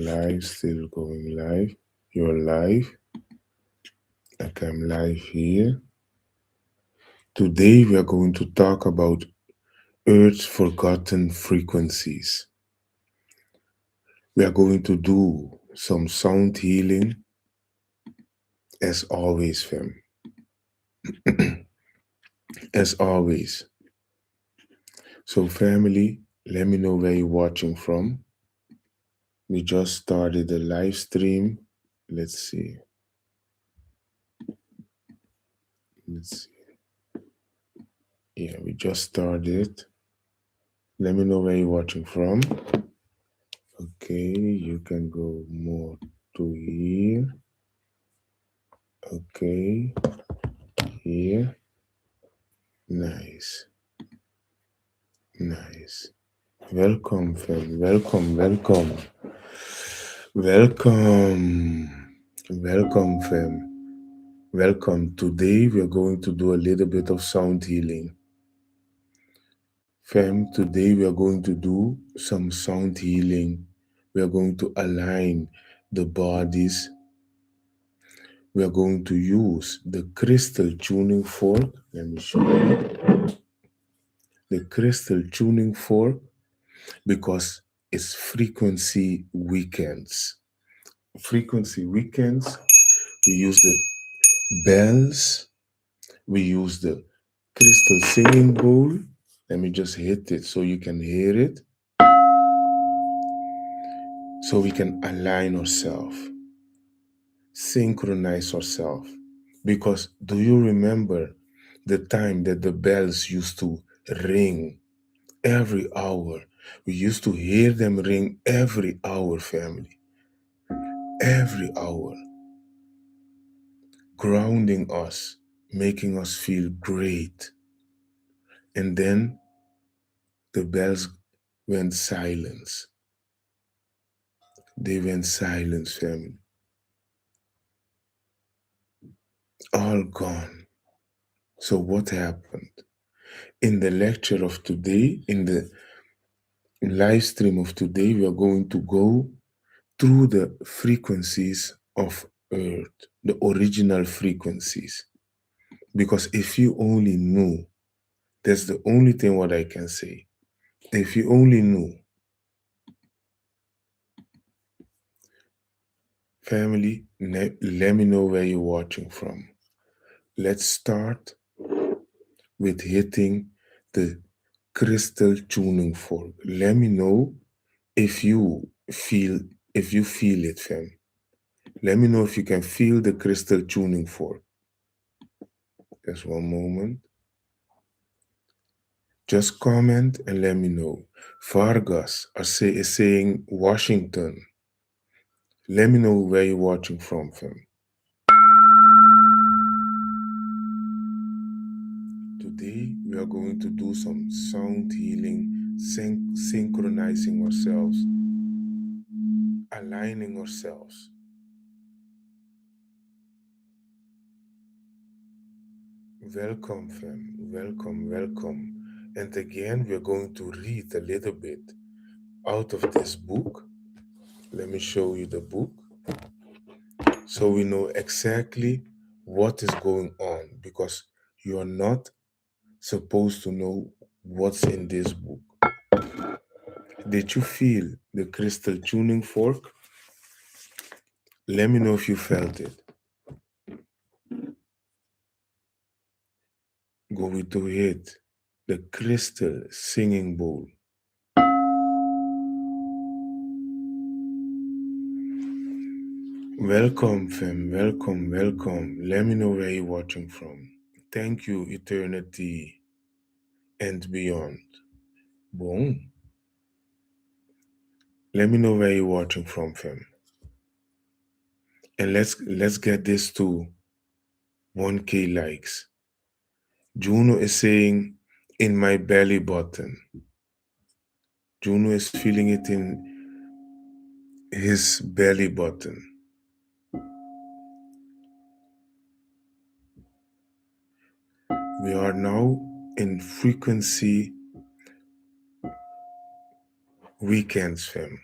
Live, still going live. You're live. Okay, I'm live here. Today we are going to talk about Earth's forgotten frequencies. We are going to do some sound healing as always, fam. As always. So, family, let me know where you're watching from. We just started the live stream. Let's see. Let's see. Yeah, we just started. Let me know where you're watching from. Okay, you can go more to here. Okay, here. Nice, nice. Welcome, fam. Welcome, welcome. Welcome. Welcome, fam. Welcome. Today we are going to do a little bit of sound healing. Fam, today we are going to do some sound healing. We are going to align the bodies. We are going to use the crystal tuning fork. Let me show you the crystal tuning fork because it's frequency weekends. Frequency weekends, we use the bells, we use the crystal singing bowl. Let me just hit it so you can hear it, so we can align ourselves, synchronize ourselves. Because do you remember the time that the bells used to ring every hour? We used to hear them ring every hour, family. Every hour. Grounding us, making us feel great. And then the bells went silence. They went silence, family. All gone. So what happened? In the lecture of today, in the live stream of today, we are going to go through the frequencies of Earth, the original frequencies. Because if you only knew, that's the only thing what I can say. If you only knew, family, let me know where you're watching from. Let's start with hitting the crystal tuning fork. Let me know if you feel it, fam. Let me know if you can feel the crystal tuning fork. Just one moment. Just comment and let me know. Vargas is saying Washington. Let me know where you're watching from, fam. Today we are going to do some sound healing, synchronizing ourselves, aligning ourselves. Welcome, fam. Welcome, welcome. And again, we're going to read a little bit out of this book. Let me show you the book so we know exactly what is going on because you're not supposed to know what's in this book. Did you feel the crystal tuning fork? Let me know if you felt it. Go to hit the crystal singing bowl. Welcome, fam. Welcome, welcome. Let me know where you're watching from. Thank you, eternity and beyond. Boom. Let me know where you're watching from, fam. And let's get this to 1K likes. Juno is saying in my belly button. Juno is feeling it in his belly button. We are now in frequency weekends, fam.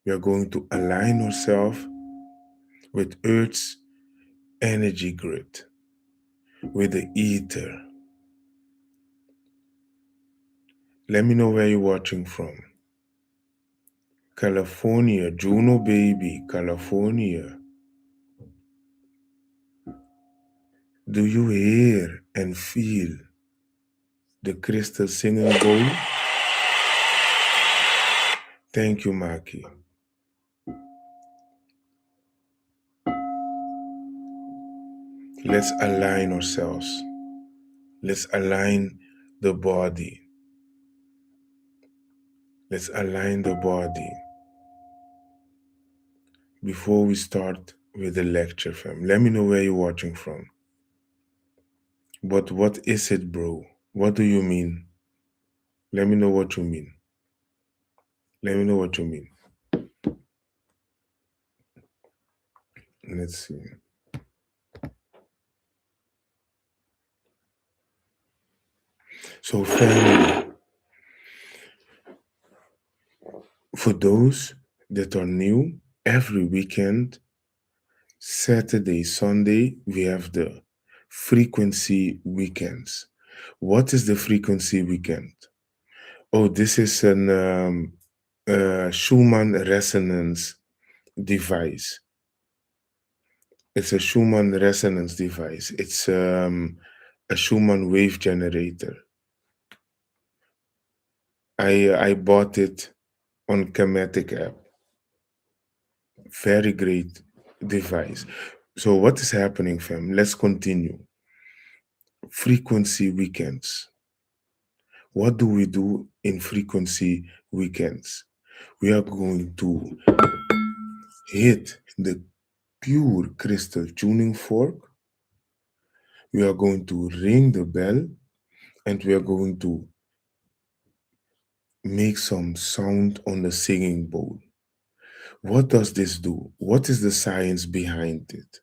We are going to align ourselves with Earth's energy grid, with the ether. Let me know where you're watching from. California, Juno baby, California. Do you hear and feel the crystal singing bowl? Thank you, Maki. Let's align ourselves. Let's align the body. Let's align the body before we start with the lecture, fam. Let me know where you're watching from. But what is it, bro? What do you mean? Let me know what you mean. Let me know what you mean. Let's see. So, family, for those that are new, every weekend, Saturday, Sunday, we have the frequency weekends. What is the frequency weekend? Oh, this is an Schumann resonance device. It's a Schumann resonance device. It's a Schumann wave generator. I bought it on Kemetic.app. Very great device. So what is happening, fam? Let's continue. Frequency weekends. What do we do in frequency weekends? We are going to hit the pure crystal tuning fork. We are going to ring the bell and we are going to make some sound on the singing bowl. What does this do? What is the science behind it?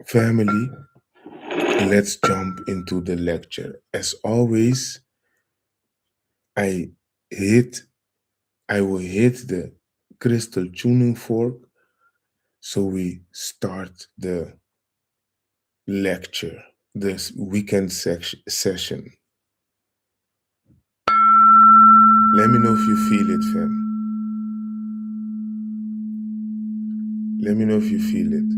Family, let's jump into the lecture. As always, I hit I will hit the crystal tuning fork so we start the lecture, this weekend session. Let me know if you feel it, fam. Let me know if you feel it.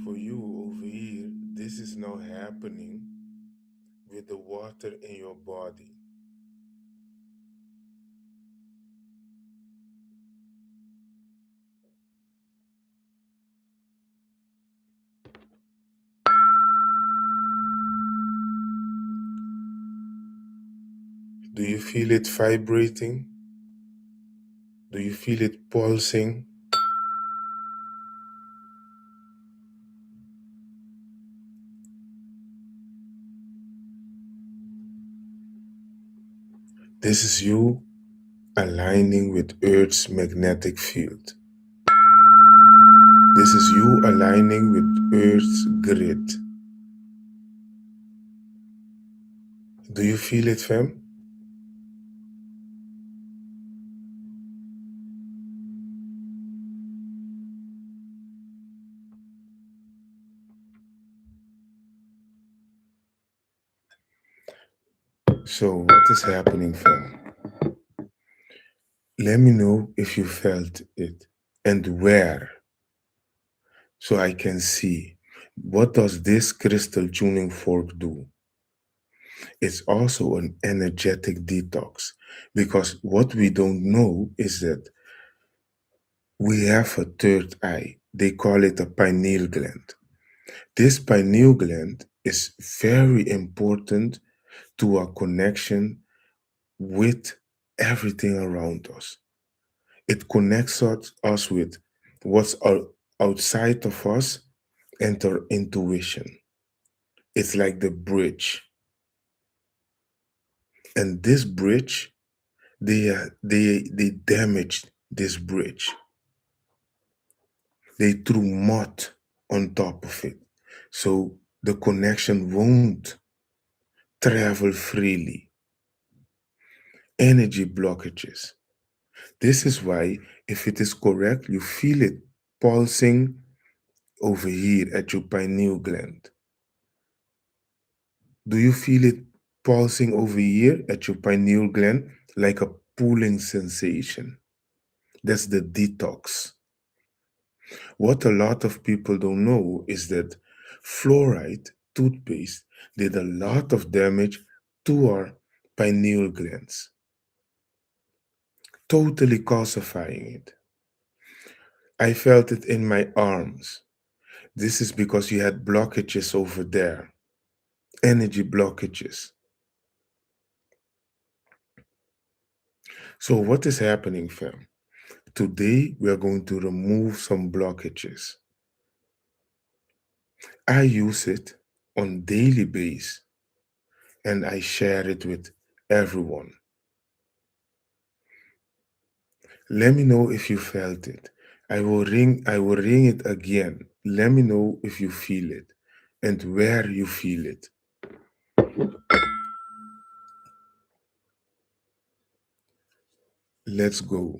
For you over here, this is now happening with the water in your body. Do you feel it vibrating? Do you feel it pulsing? This is you aligning with Earth's magnetic field. This is you aligning with Earth's grid. Do you feel it, fam? So, what is happening, fam? Let me know if you felt it and where, so I can see. What does this crystal tuning fork do? It's also an energetic detox because what we don't know is that we have a third eye. They call it a pineal gland. This pineal gland is very important to our connection with everything around us. It connects us with what's outside of us and our intuition. It's like the bridge. And this bridge, they damaged this bridge. They threw mud on top of it. So the connection won't travel freely. energy blockages. This is why, if it is correct, you feel it pulsing over here at your pineal gland. Do you feel it pulsing over here at your pineal gland like a pooling sensation? That's the detox. What a lot of people don't know is that fluoride toothpaste did a lot of damage to our pineal glands, totally calcifying it. I felt it in my arms. This is because you had blockages over there, energy blockages. So, what is happening, fam? Today, we are going to remove some blockages. I use it on daily basis and I share it with everyone. Let me know if you felt it. I will ring it again. Let me know if you feel it and where you feel it. Let's go.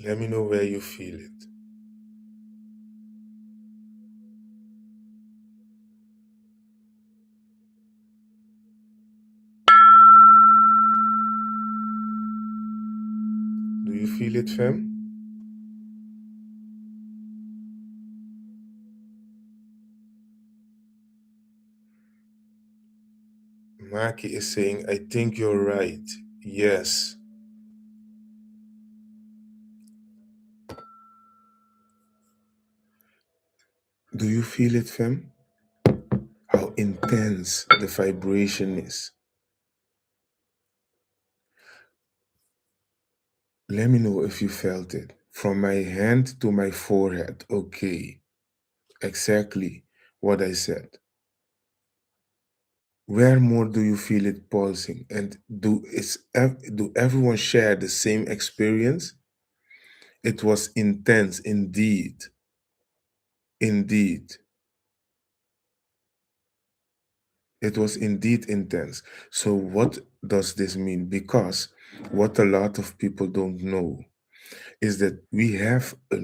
Let me know where you feel it. Do you feel it, fam? Maki is saying, I think you're right. Yes. Do you feel it, fam? How intense the vibration is. Let me know if you felt it. From my hand to my forehead. Okay. Exactly what I said. Where more do you feel it pulsing? And do everyone share the same experience? It was intense indeed. Indeed. It was indeed intense. So what does this mean? Because what a lot of people don't know is that we have a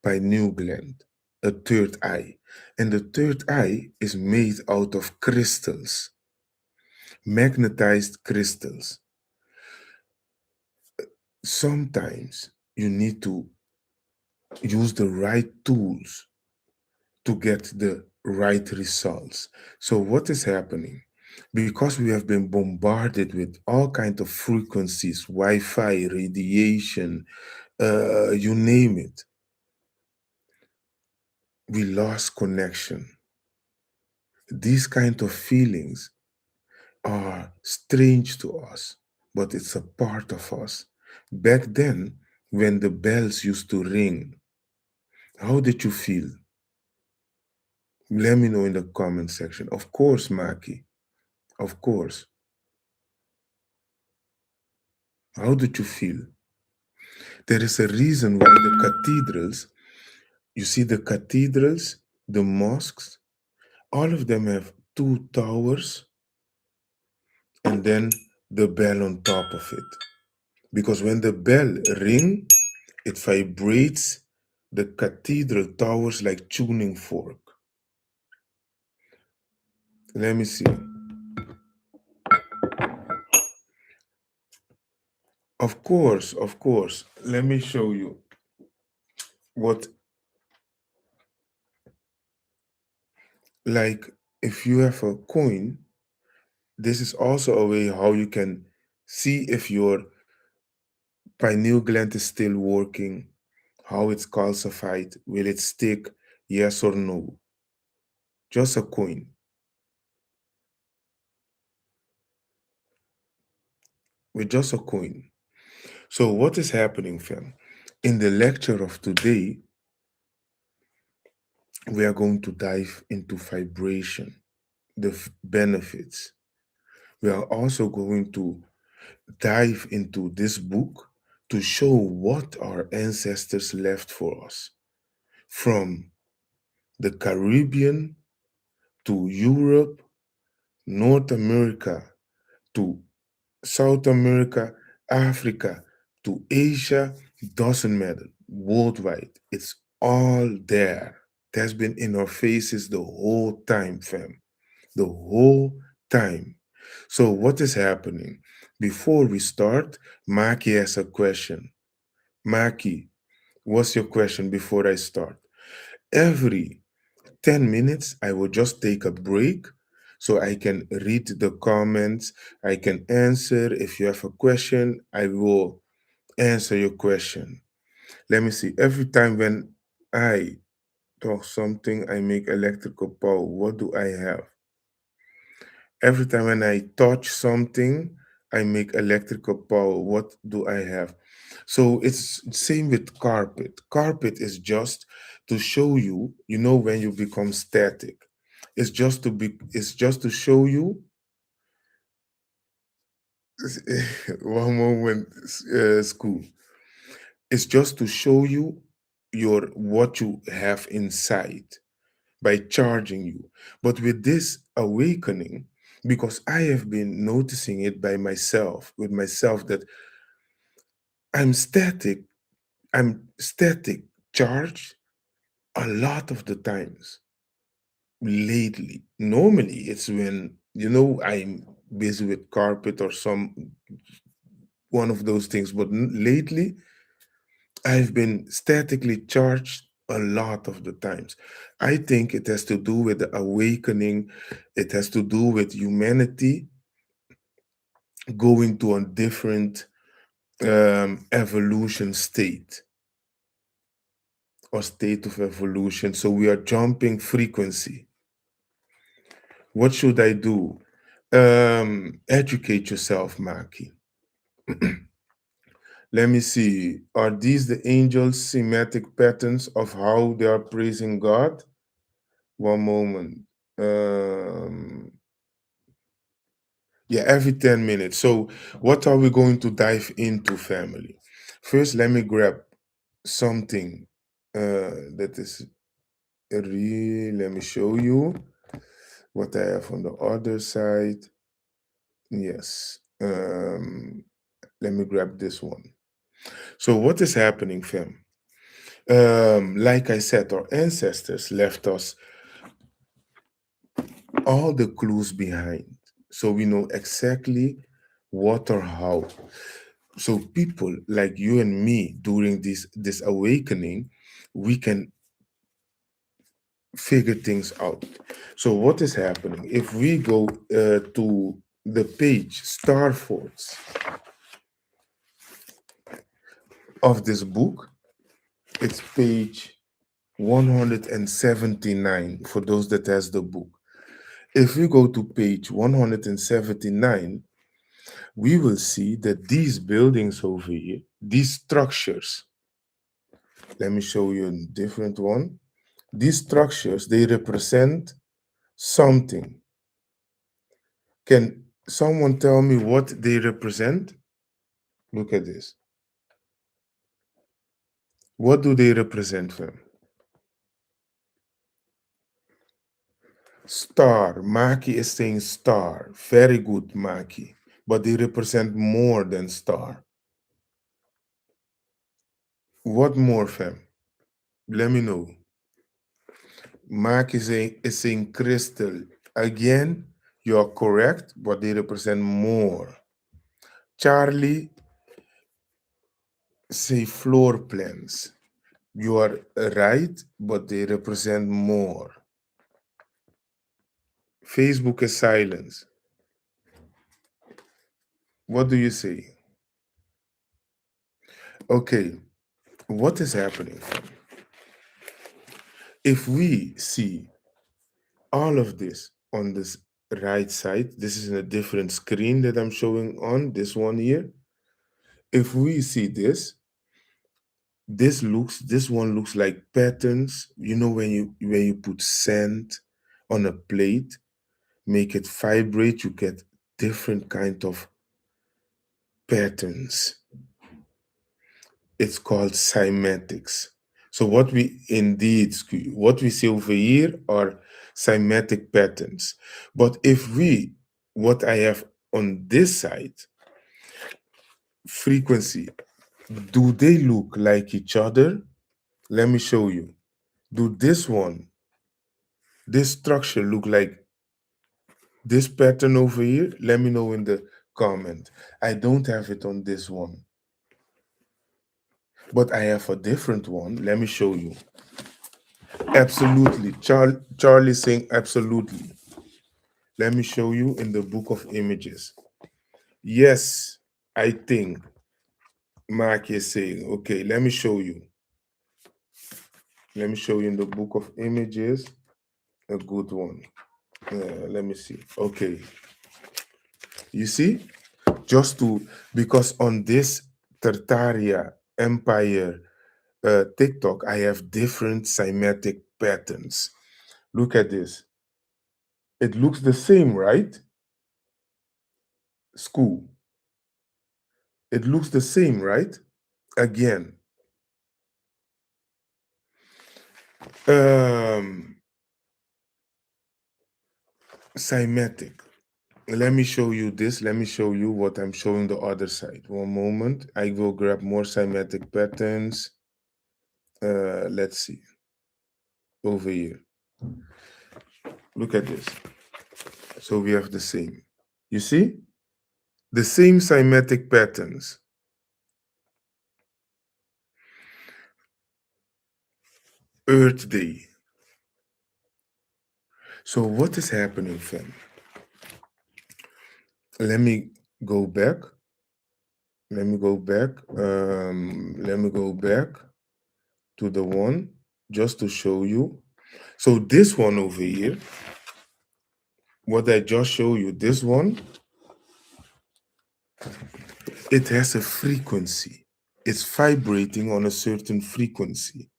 pineal gland, a third eye. And the third eye is made out of crystals, magnetized crystals. Sometimes you need to use the right tools to get the right results. So what is happening? Because we have been bombarded with all kinds of frequencies, Wi-Fi, radiation, you name it, we lost connection. These kind of feelings are strange to us, but it's a part of us. Back then, when the bells used to ring, how did you feel? Let me know in the comment section. Of course, Maki. Of course. How did you feel? There is a reason why the cathedrals, you see the cathedrals, the mosques, all of them have two towers and then the bell on top of it. Because when the bell ring, it vibrates the cathedral towers like tuning fork. Let me see. Of course, of course. Let me show you what, like, if you have a coin, this is also a way how you can see if your pineal gland is still working, how it's calcified, will it stick, yes or no. Just a coin. With just a coin. So what is happening, fam? In the lecture of today, we are going to dive into vibration, the benefits. We are also going to dive into this book to show what our ancestors left for us, from the Caribbean to Europe, North America to South America, Africa to Asia. Doesn't matter. Worldwide, it's all there. It has been in our faces the whole time, fam. The whole time. So, what is happening? Before we start, Maki has a question. Maki, what's your question before I start? Every 10 minutes, I will just take a break so I can read the comments. I can answer. If you have a question, I will answer your question. Let me see. Every time when I talk something, I make electrical power. What do I have? Every time when I touch something, I make electrical power. What do I have? So it's same with carpet. Carpet is just to show you, when you become static. It's just to show you one moment, school. It's just to show you your what you have inside by charging you. But with this awakening, because I have been noticing it by myself, with myself, that I'm static, I'm static charged a lot of the times lately. Normally, it's when, I'm busy with carpet or some one of those things. But lately, I've been statically charged a lot of the times. I think it has to do with the awakening. It has to do with humanity going to a different evolution state or state of evolution. So we are jumping frequency. What should I do? Educate yourself, Maki. Let me see. Are these the angels' semantic patterns of how they are praising God? One moment. Um, yeah, every 10 minutes. So, what are we going to dive into, family? First, let me grab something that is real. Let me show you what I have on the other side. Yes. Let me grab this one. So, what is happening, fam? Like I said, our ancestors left us all the clues behind. So we know exactly what or how. So people like you and me during this awakening, we can figure things out. So what is happening? If we go to the page Star Forts of this book, it's page 179 for those that has the book. If we go to page 179, we will see that these buildings over here, these structures, let me show you a different one. These structures, they represent something. Can someone tell me what they represent? Look at this. What do they represent, fam? Star. Maki is saying star. Very good, Maki. But they represent more than star. What more, fam? Let me know. Mark is saying crystal. Again, you are correct, but they represent more. Charlie say floor plans. You are right, but they represent more. Facebook is silence. What do you say? Okay, what is happening? If we see all of this on this right side, this is in a different screen that I'm showing on, this one here. If we see this one looks like patterns. When you put sand on a plate, make it vibrate, you get different kind of patterns. It's called cymatics. So what we see over here are cymatic patterns. But what I have on this side, frequency, do they look like each other? Let me show you. Do this structure look like this pattern over here? Let me know in the comment. I don't have it on this one, but I have a different one. Let me show you. Absolutely. Charlie saying absolutely. Let me show you in the book of images. Yes, I think Mark is saying, okay, let me show you. Let me show you in the book of images a good one. Let me see. Okay. You see? Just to, because on this Tartaria Empire TikTok, I have different cymatic patterns. Look at this. It looks the same, right? School. It looks the same, right? Again. Um, cymatic. Let me show you this. Let me show you what I'm showing the other side. One moment. I will grab more cymatic patterns. Let's see. Over here. Look at this. So we have the same. You see? The same cymatic patterns. Earth Day. So what is happening, fam? Let me go back. Let me go back. Let me go back to the one just to show you. So this one over here, what I just showed you, this one, it has a frequency. It's vibrating on a certain frequency.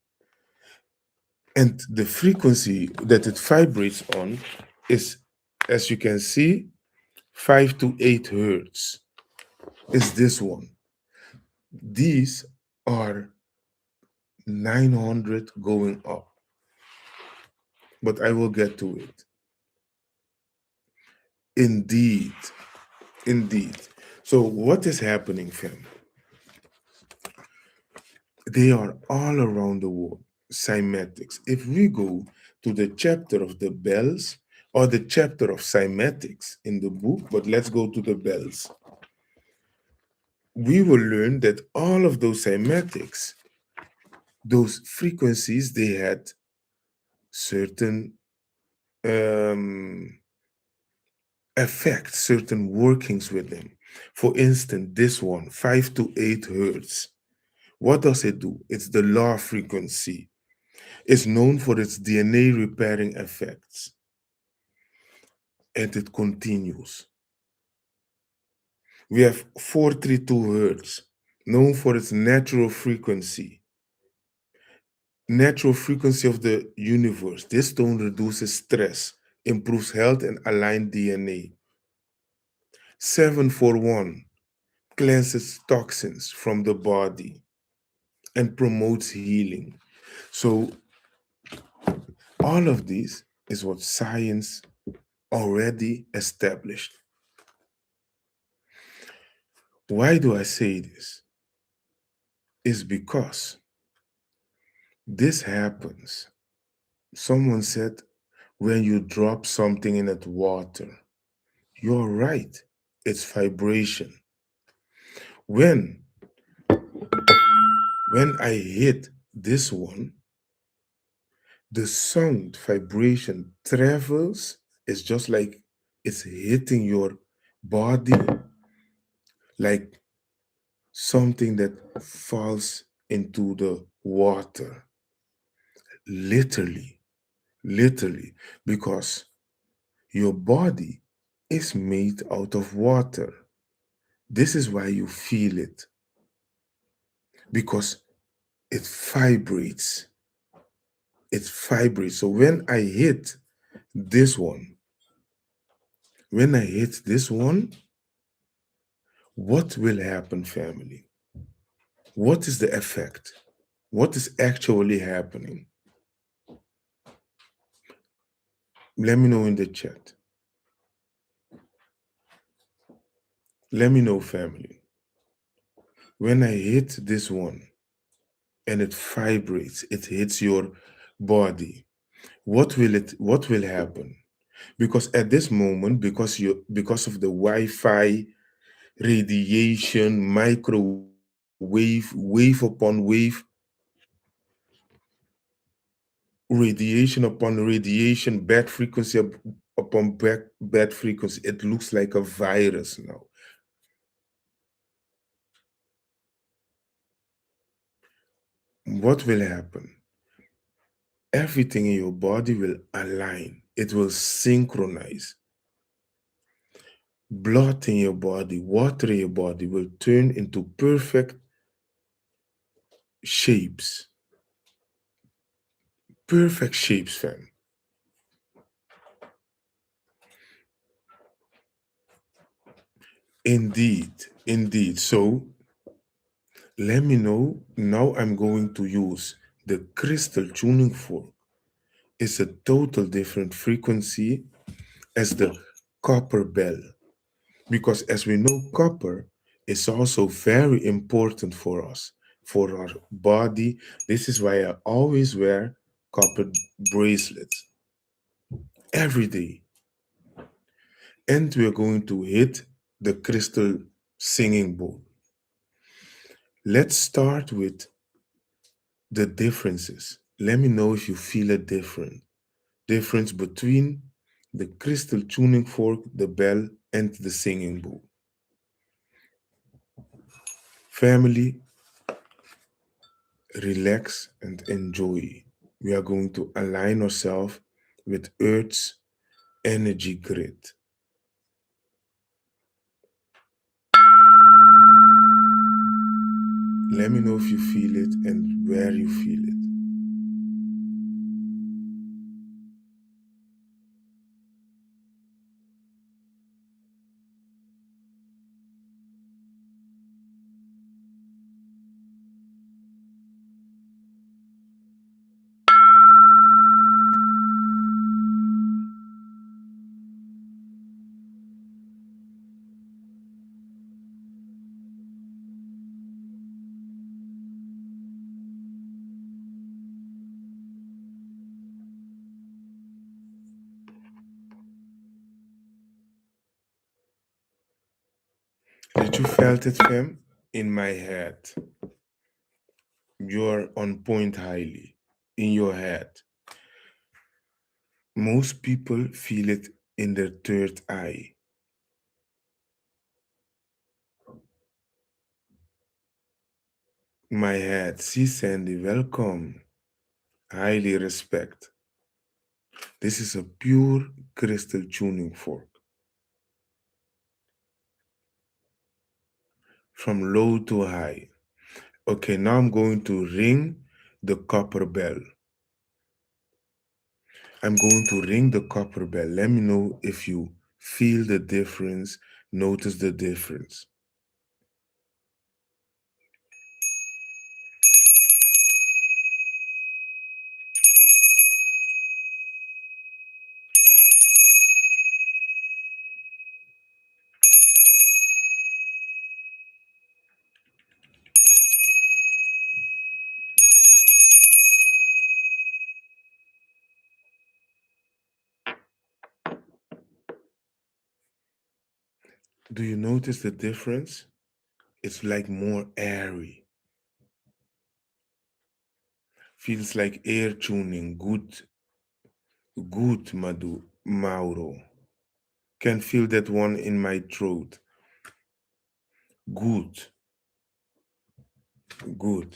And the frequency that it vibrates on is, as you can see, 5 to 8 hertz. Is this one. These are 900 going up. But I will get to it. Indeed. Indeed. So what is happening, fam? They are all around the world, cymatics. If we go to the chapter of the bells or the chapter of cymatics in the book, but let's go to the bells. We will learn that all of those cymatics, those frequencies, they had certain effects, certain workings with them. For instance, this one, 5 to 8 hertz. What does it do? It's the low frequency. It's known for its DNA repairing effects. And it continues. We have 432 hertz, known for its natural frequency. Natural frequency of the universe. This tone reduces stress, improves health, and aligns DNA. 741 cleanses toxins from the body and promotes healing. So all of this is what science already established. Why do I say this? It's because this happens. Someone said, when you drop something in that water, you're right. It's vibration. When I hit this one, the sound vibration travels. It's just like it's hitting your body like something that falls into the water. Literally, literally, because your body is made out of water. This is why you feel it, because it vibrates. It vibrates. So when I hit this one, when I hit this one, What will happen, family? What is the effect? What is actually happening? Let me know in the chat. Let me know, family. When I hit this one and it vibrates, it hits your body. What will happen? Because at this moment, because of the Wi-Fi, radiation, microwave, wave upon wave, radiation upon radiation, bad frequency upon bad frequency, it looks like a virus now. What will happen? Everything in your body will align, it will synchronize. Blood in your body, water in your body will turn into perfect shapes. Perfect shapes, fam. Indeed, indeed. So let me know. Now I'm going to use the crystal tuning fork. It's a total different frequency as the copper bell. Because as we know, copper is also very important for us, for our body. This is why I always wear copper bracelets every day. And we're going to hit the crystal singing bowl. Let's start with the differences. Let me know if you feel a difference between the crystal tuning fork, the bell, and the singing bowl. Family, relax and enjoy. We are going to align ourselves with Earth's energy grid. Let me know if you feel it and where you feel it. Did you felt it, fam? In my head. You're on point highly. In your head. Most people feel it in their third eye. My head. See, Sandy, welcome. Highly respect. This is a pure crystal tuning fork. From low to high. Okay, now I'm going to ring the copper bell. I'm going to ring the copper bell. Let me know if you feel the difference, notice the difference. Do you notice the difference? It's like more airy. Feels like air tuning. Good, Mauro. Can feel that one in my throat. Good, good.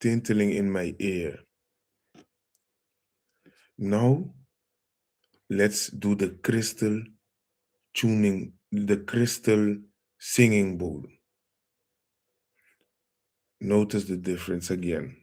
Tinkling in my ear. Now, let's do the crystal tuning, the crystal singing bowl. Notice the difference again.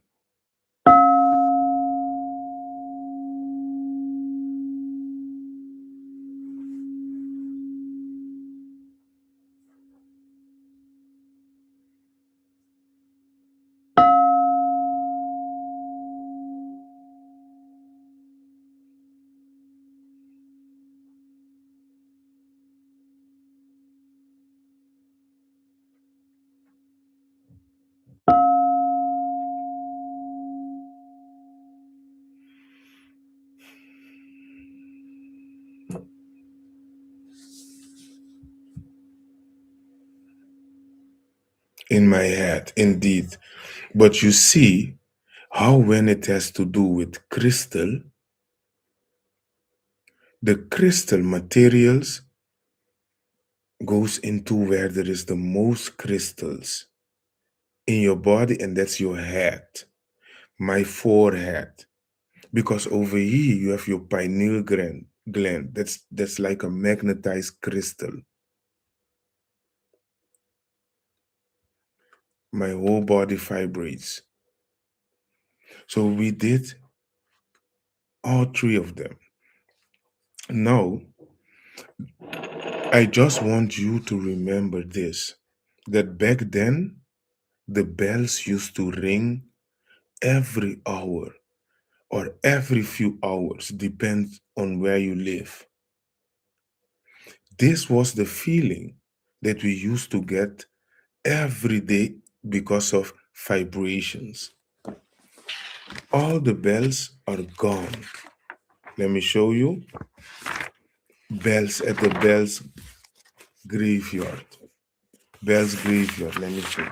in my head, indeed. But you see how when it has to do with crystal, the crystal materials goes into where there is the most crystals in your body, and that's your head, my forehead. Because over here you have your pineal gland. That's like a magnetized crystal. My whole body vibrates. So we did all three of them. Now, I just want you to remember this, that back then, the bells used to ring every hour or every few hours, depends on where you live. This was the feeling that we used to get every day because of vibrations. All the bells are gone. Let me show you. Bells at the bells graveyard. Bells graveyard. Let me show you.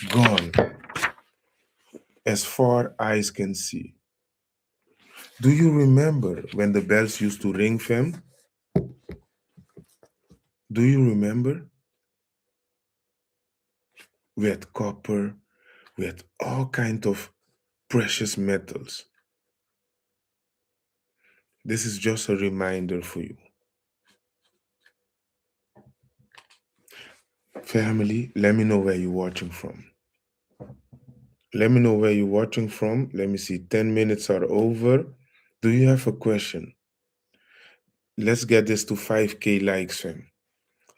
Gone as far eyes can see. Do you remember when the bells used to ring, fam? Do you remember? We had copper, we had all kinds of precious metals. This is just a reminder for you. Family, let me know where you're watching from. Let me know where you're watching from. Let me see. 10 minutes are over. Do you have a question? Let's get this to 5K likes, fam.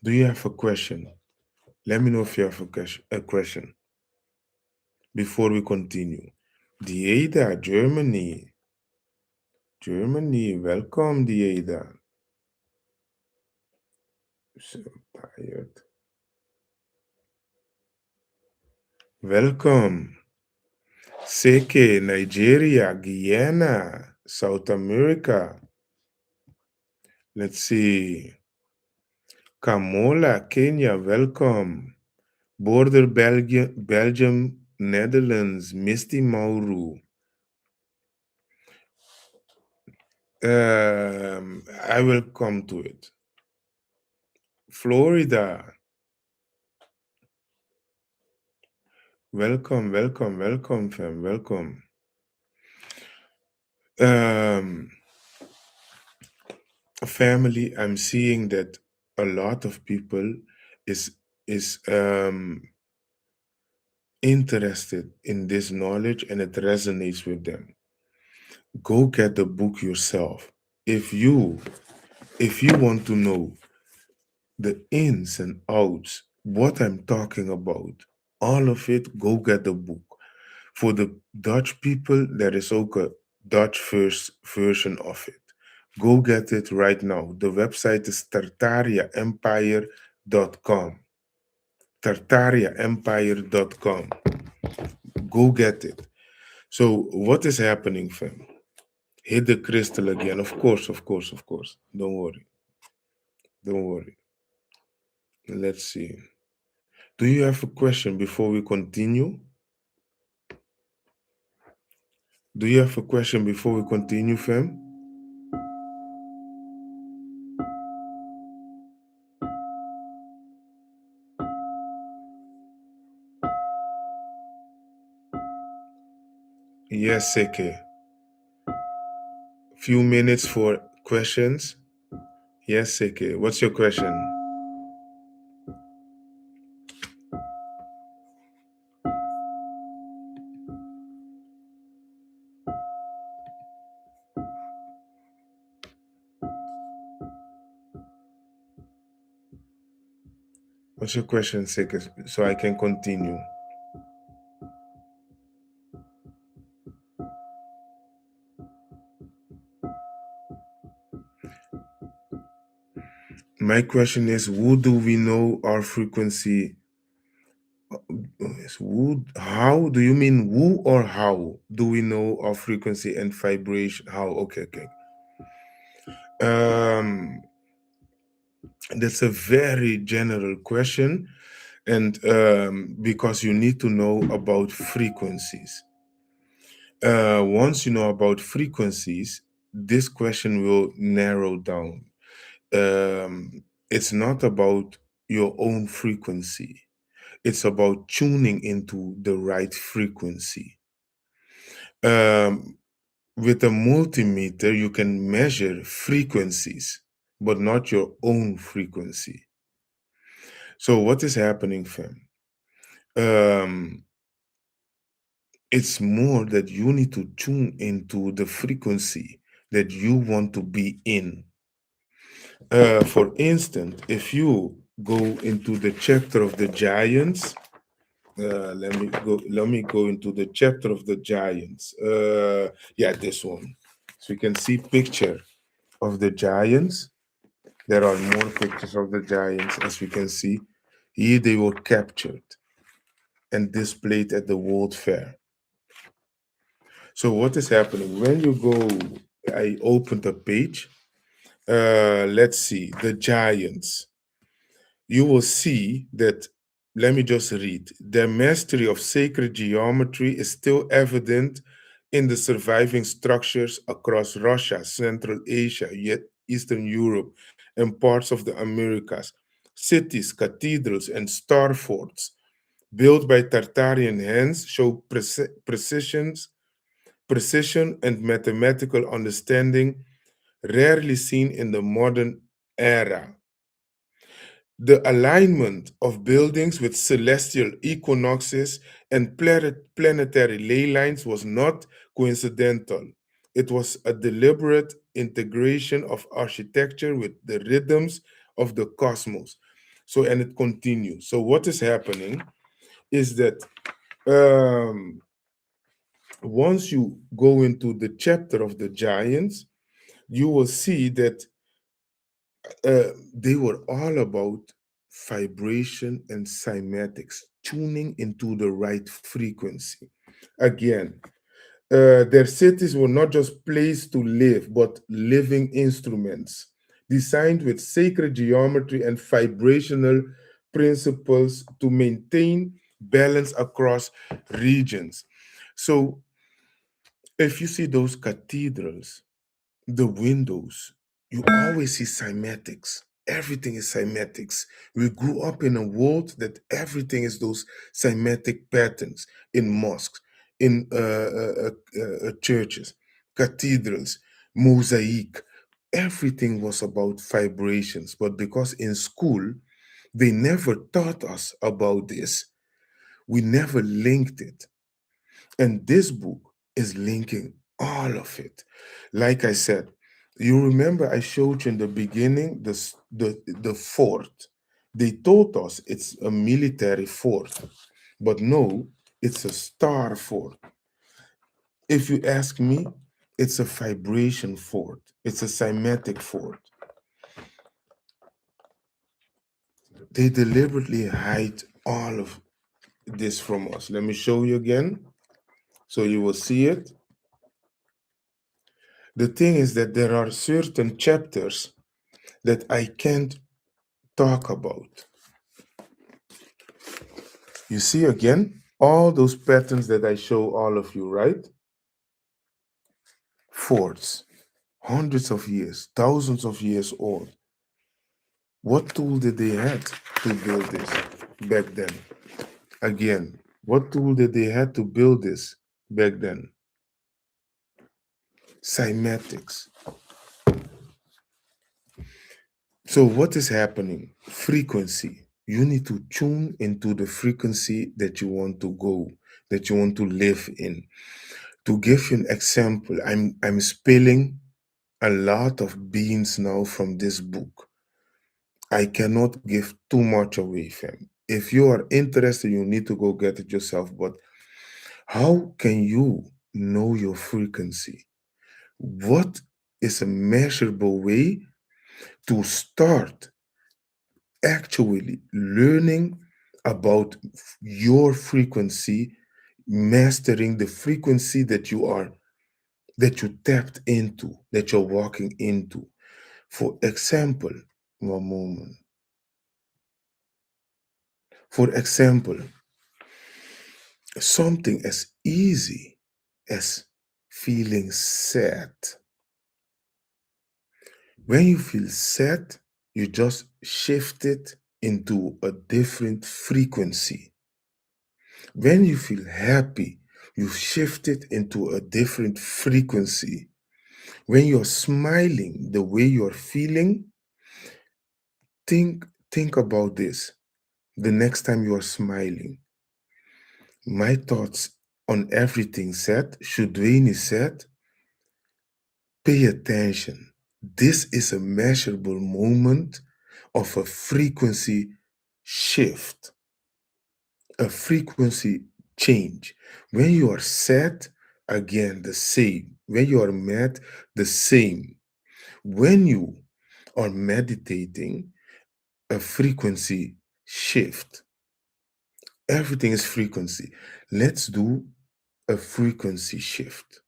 Do you have a question? Let me know if you have a question before we continue. Dieda, Germany. Germany, welcome, Dieda. So tired. Welcome. Seke, Nigeria, Guyana, South America. Let's see. Kamola, Kenya, welcome. Border, Belgium, Netherlands, Misty Mauru. I will come to it. Florida, welcome, welcome, welcome, fam, welcome. Family, I'm seeing that a lot of people is interested in this knowledge and it resonates with them. Go get the book yourself. If you want to know the ins and outs, what I'm talking about, all of it, go get the book. For the Dutch people, there is also a Dutch first version of it. Go get it right now. The website is tartariaempire.com. Tartariaempire.com. Go get it. So what is happening, fam? Hit the crystal again. Of course, of course, of course. Don't worry. Don't worry. Let's see. Do you have a question before we continue? Do you have a question before we continue, fam? Yes, Seke. Few minutes for questions. Yes, Seke. What's your question? What's your question, Seke? So I can continue. My question is, who do we know our frequency? How do you mean who or how do we know our frequency and vibration? How? Okay, okay. Um, That's a very general question, and because you need to know about frequencies. Once you know about frequencies, this question will narrow down. It's not about your own frequency, it's about tuning into the right frequency. Um, with a multimeter, you can measure frequencies, but not your own frequency. So, what is happening, fam? Um, it's more that you need to tune into the frequency that you want to be in. For instance, if you go into the chapter of the giants, let me go into the chapter of the giants. Yeah, this one. So you can see picture of the giants. There are more pictures of the giants, as we can see. Here they were captured and displayed at the World Fair. So what is happening when you go? I opened a page. Let's see the giants. You will see that. Let me just read. Their mastery of sacred geometry is still evident in the surviving structures across Russia, Central Asia, yet Eastern Europe, and parts of the Americas. Cities, cathedrals, and star forts built by Tartarian hands show precision and mathematical understanding rarely seen in the modern era. The alignment of buildings with celestial equinoxes and planetary ley lines was not coincidental. It was a deliberate integration of architecture with the rhythms of the cosmos. So, and it continues. So, what is happening is that um, once you go into the chapter of the giants, you will see that they were all about vibration and cymatics, tuning into the right frequency. Again, their cities were not just places to live, but living instruments designed with sacred geometry and vibrational principles to maintain balance across regions. So, if you see those cathedrals, the windows, you always see cymatics. Everything is cymatics. We grew up in a world that everything is those cymatic patterns in mosques, in churches, cathedrals, mosaic. Everything was about vibrations. But because in school, they never taught us about this, we never linked it. And this book is linking all of it. Like I said, you remember I showed you in the beginning the fort. They told us it's a military fort, but no, it's a star fort. If you ask me, it's a vibration fort. It's a cymatic fort. They deliberately hide all of this from us. Let me show you again so you will see it. The thing is that there are certain chapters that I can't talk about. You see again, all those patterns that I show all of you, right? Forts, hundreds of years, thousands of years old. What tool did they have to build this back then? Again, what tool did they have to build this back then? Cymatics. So what is happening? Frequency. You need to tune into the frequency that you want to go, that you want to live in. To give you an example, I'm spilling a lot of beans now from this book. I cannot give too much away, fam. If you are interested, you need to go get it yourself. But how can you know your frequency? What is a measurable way to start actually learning about your frequency, mastering the frequency that you tapped into, that you're walking into? For example, One moment. For example, something as easy as feeling sad. When you feel sad, you just shift it into a different frequency. When you feel happy, you shift it into a different frequency. When you're smiling the way you're feeling, think about this. The next time you're smiling, my thoughts on everything said, Shudwaini said, pay attention. This is a measurable moment of a frequency shift, a frequency change. When you are sad, again, the same. When you are mad, the same. When you are meditating, a frequency shift. Everything is frequency. Let's do a frequency shift.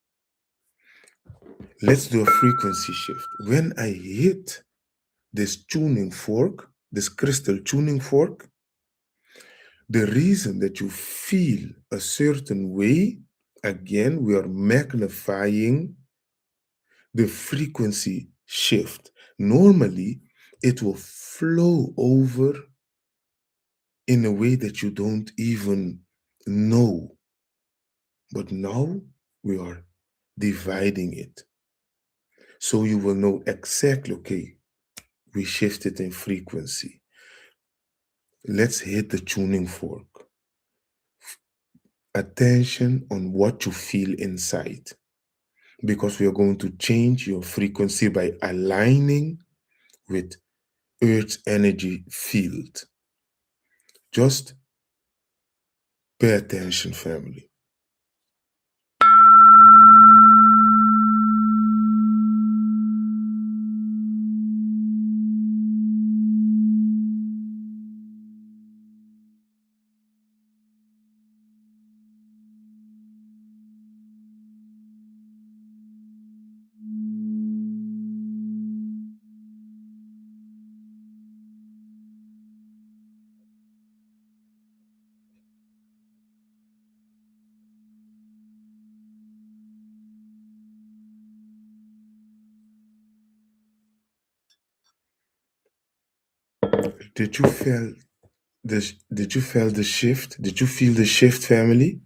Let's do a frequency shift. When I hit this tuning fork, this crystal tuning fork, the reason that you feel a certain way, again, we are magnifying the frequency shift. Normally, it will flow over in a way that you don't even know. But now we are dividing it. So you will know exactly, okay, we shifted in frequency. Let's hit the tuning fork. Attention on what you feel inside. Because we are going to change your frequency by aligning with Earth's energy field. Just pay attention, family. Did you feel this? Did you feel the shift? Did you feel the shift, family?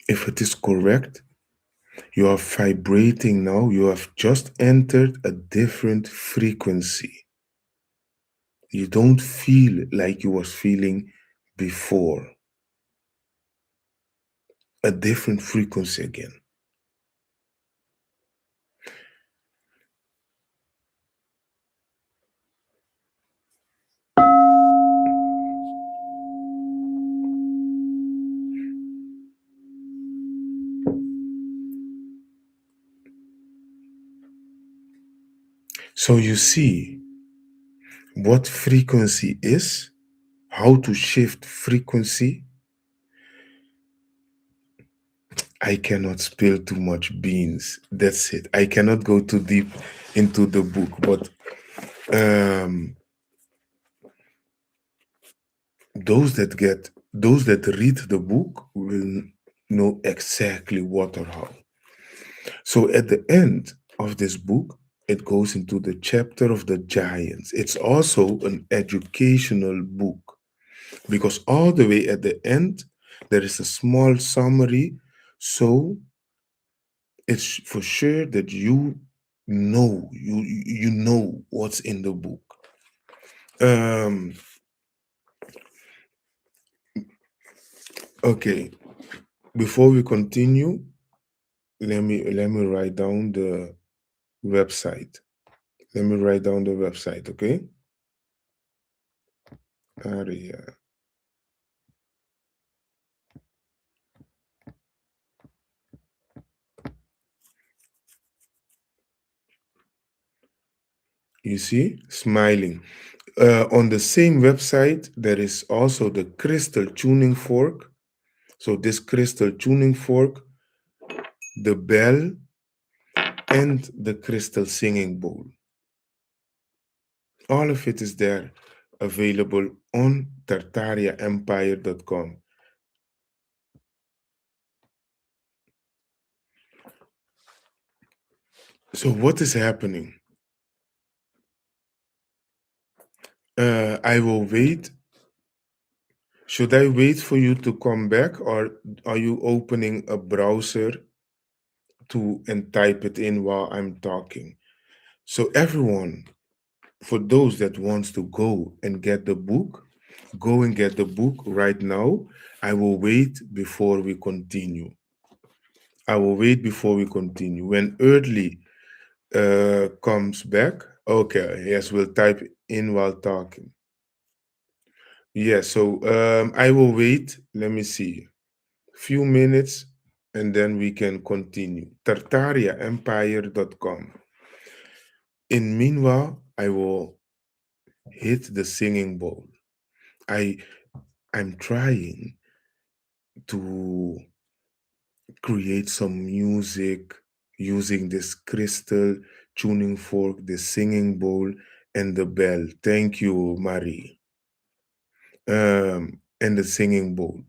If it is correct, you are vibrating now. You have just entered a different frequency. You don't feel like you was feeling before. A different frequency again. So you see what frequency is, how to shift frequency. I cannot spill too much beans. That's it. I cannot go too deep into the book, but those that read the book will know exactly what or how. So at the end of this book, it goes into the chapter of the giants. It's also an educational book because all the way at the end, there is a small summary. So it's for sure that you know what's in the book. Okay, before we continue, let me write down the website. Let me write down the website, okay? Aria. You see, smiling. On the same website, there is also the crystal tuning fork. So this crystal tuning fork, the bell and the crystal singing bowl. All of it is there, available on tartariaempire.com. So what is happening? I will wait. Should I wait for you to come back, or are you opening a browser to and type it in while I'm talking? So everyone, for those that wants to go and get the book, go and get the book right now. I will wait before we continue. I will wait before we continue. When Earthly comes back, okay, yes, we'll type in while talking. Yeah, so I will wait. Let me see. Few minutes and then we can continue. Tartariaempire.com. In meanwhile, I will hit the singing bowl. I I'm trying to create some music using this crystal tuning fork, the singing bowl, and the bell. Thank you, Marie. And the singing bowl.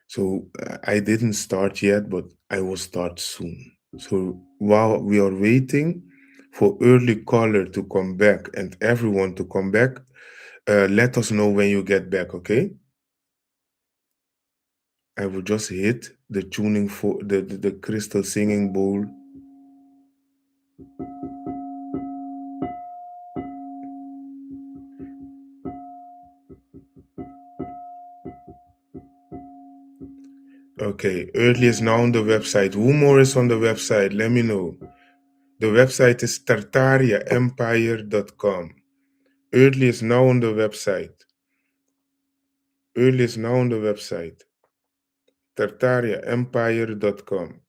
So I didn't start yet, but I will start soon. So while we are waiting for early caller to come back and everyone to come back, let us know when you get back, okay? I will just hit the tuning for the crystal singing bowl. Okay, early is now on the website. Who more is on the website? Let me know. The website is tartariaempire.com. Early is now on the website. Early is now on the website. tartariaempire.com.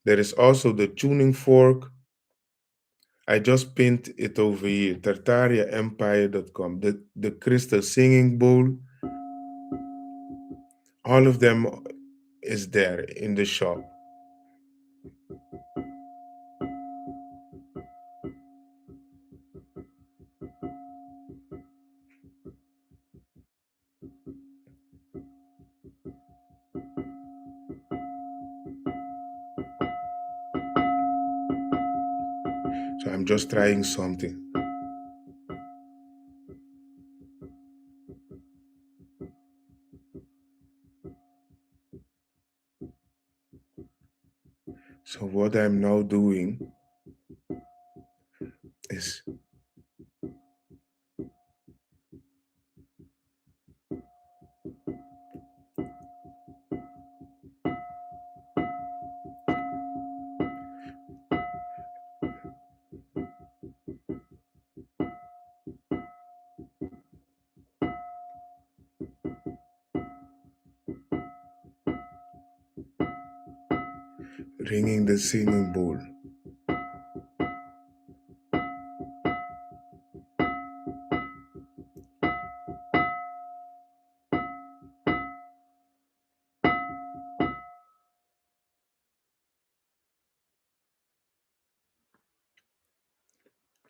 There is also the tuning fork. I just pinned it over here. tartariaempire.com. The crystal singing bowl. All of them is there in the shop. So I'm just trying something. So what I'm now doing is ringing the singing bowl.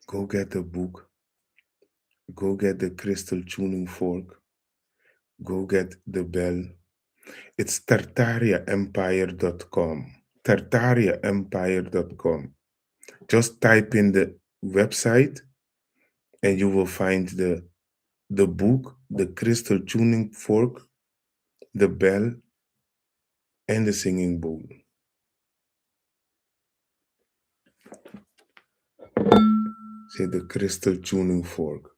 Go get the book. Go get the crystal tuning fork. Go get the bell. It's tartariaempire.com. Tartariaempire.com. Just type in the website and you will find the book, the crystal tuning fork, the bell, and the singing bowl. Say the crystal tuning fork.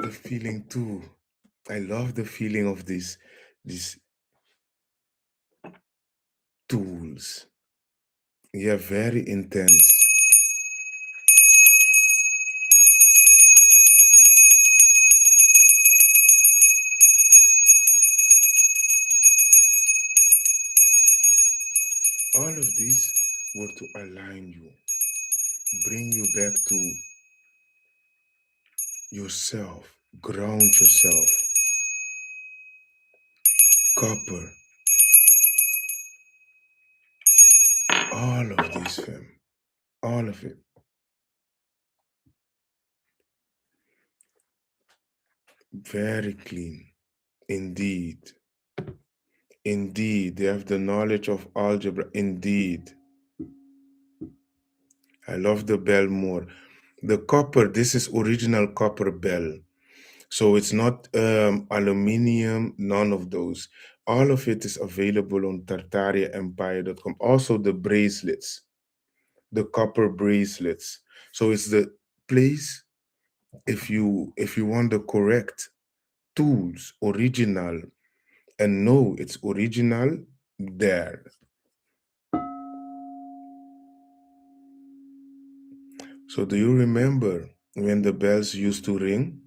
the feeling too. I love the feeling of these tools. Yeah, very intense. All of these were to align you, bring you back to yourself, ground yourself. Copper, all of this, fam, all of it. Very clean. Indeed. Indeed. They have the knowledge of algebra. Indeed. I love the bell more. The copper, this is original copper bell. So it's not aluminium, none of those. All of it is available on tartariaempire.com. Also the bracelets, the copper bracelets. So it's the place if you want the correct tools, original, and know it's original there. So do you remember when the bells used to ring?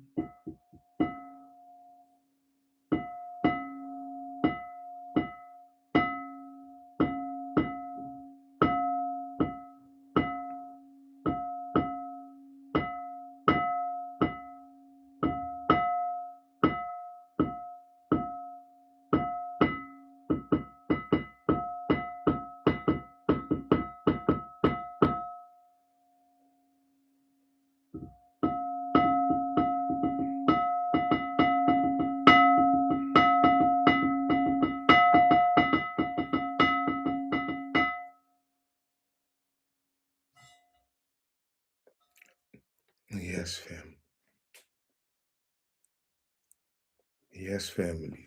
Yes, fam. Yes, family.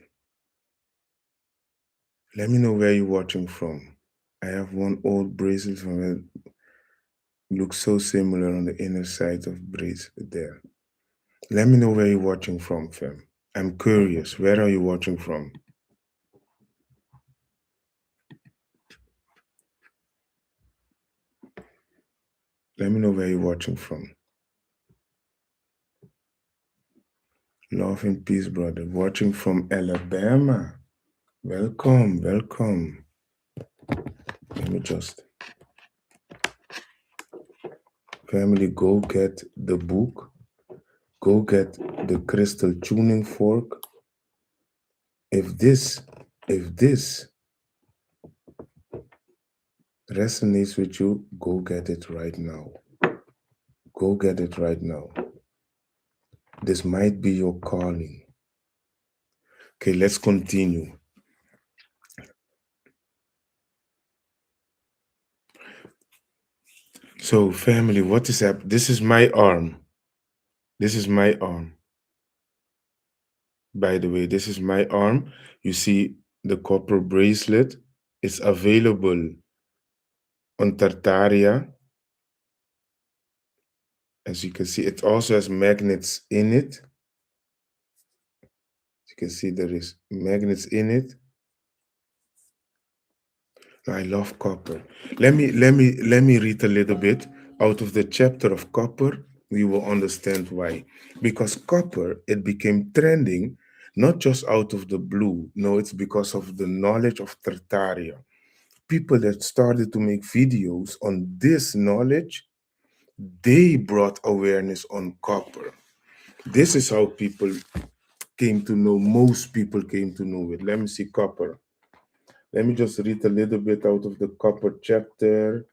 Let me know where you're watching from. I have one old bracelet from it. Looks so similar on the inner side of bracelet there. Let me know where you're watching from, fam. I'm curious. Where are you watching from? Let me know where you're watching from. Love and peace, brother. Watching from Alabama. Welcome, welcome. Let me just, family, go get the book. Go get the crystal tuning fork. If this resonates with you, go get it right now. Go get it right now. This might be your calling. Okay, let's continue. So, family, what is happening? This is my arm. This is my arm. By the way, this is my arm. You see the copper bracelet. It's available on Tartaria. As you can see, it also has magnets in it. As you can see, there is magnets in it. I love copper. Let me read a little bit out of the chapter of copper. You will understand why. Because copper, it became trending not just out of the blue. No, it's because of the knowledge of Tartaria. People that started to make videos on this knowledge, they brought awareness on copper. This is how people came to know, most people came to know it. Let me see copper. Let me just read a little bit out of the copper chapter.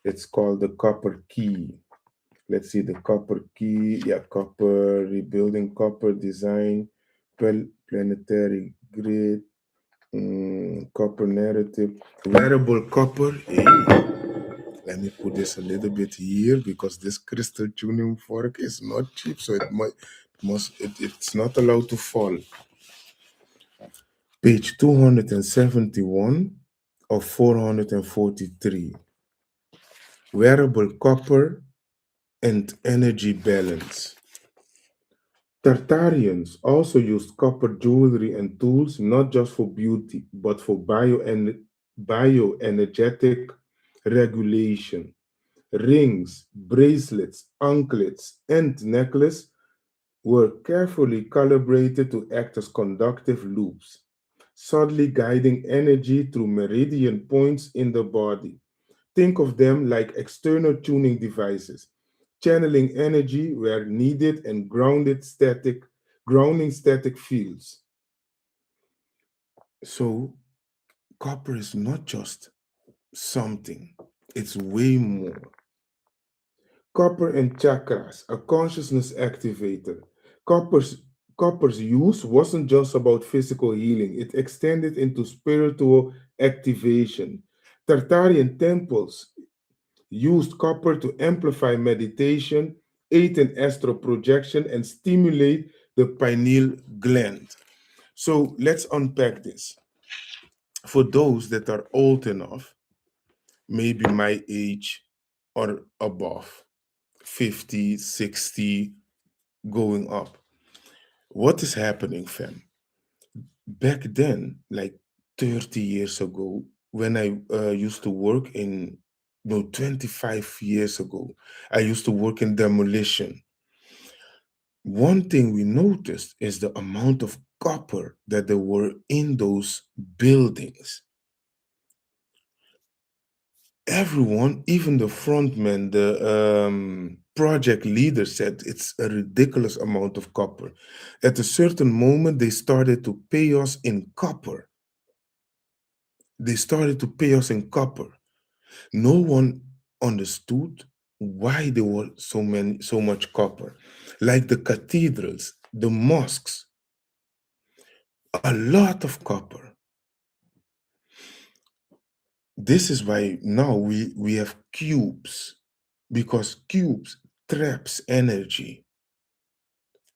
It's called the copper key. Let's see the copper key. Yeah, copper, rebuilding copper design, planetary grid, copper narrative, wearable copper. Hey, let me put this a little bit here because this crystal tuning fork is not cheap, so it's not allowed to fall. Page 271 of 443. Wearable copper and energy balance. Tartarians also used copper jewelry and tools not just for beauty, but for bioenergetic regulation. Rings, bracelets, anklets, and necklaces were carefully calibrated to act as conductive loops, subtly guiding energy through meridian points in the body. Think of them like external tuning devices, channeling energy where needed and grounding static fields. So, copper is not just something, it's way more. Copper and chakras, a consciousness activator. Copper's, Copper's use wasn't just about physical healing, it extended into spiritual activation. Tartarian temples used copper to amplify meditation, aid in astral projection, and stimulate the pineal gland. So let's unpack this. For those that are old enough, maybe my age or above, 50, 60, going up. What is happening, fam? Back then, like 30 years ago, when I used to work in, no, 25 years ago, I used to work in demolition. One thing we noticed is the amount of copper that there were in those buildings. Everyone, even the frontman, the project leader said it's a ridiculous amount of copper. At a certain moment, they started to pay us in copper. They started to pay us in copper. No one understood why there was so much copper. Like the cathedrals, the mosques, a lot of copper. This is why now we have cubes, because cubes traps energy.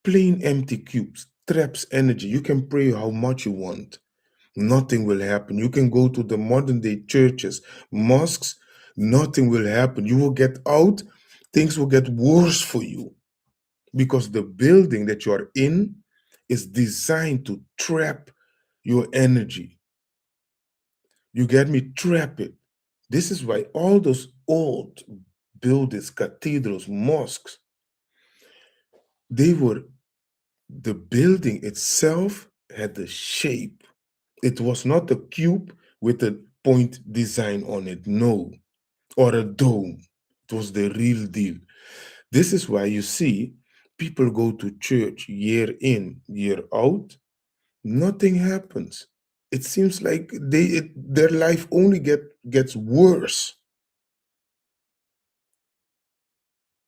Plain empty cubes traps energy. You can pray how much you want. Nothing will happen. You can go to the modern day churches, mosques, nothing will happen. You will get out, things will get worse for you because the building that you are in is designed to trap your energy. You get me? Trap it. This is why all those old buildings, cathedrals, mosques, they were, the building itself had the shape. It was not a cube with a point design on it, no, or a dome. It was the real deal. This is why you see people go to church year in, year out, nothing happens. It seems like their life only gets worse.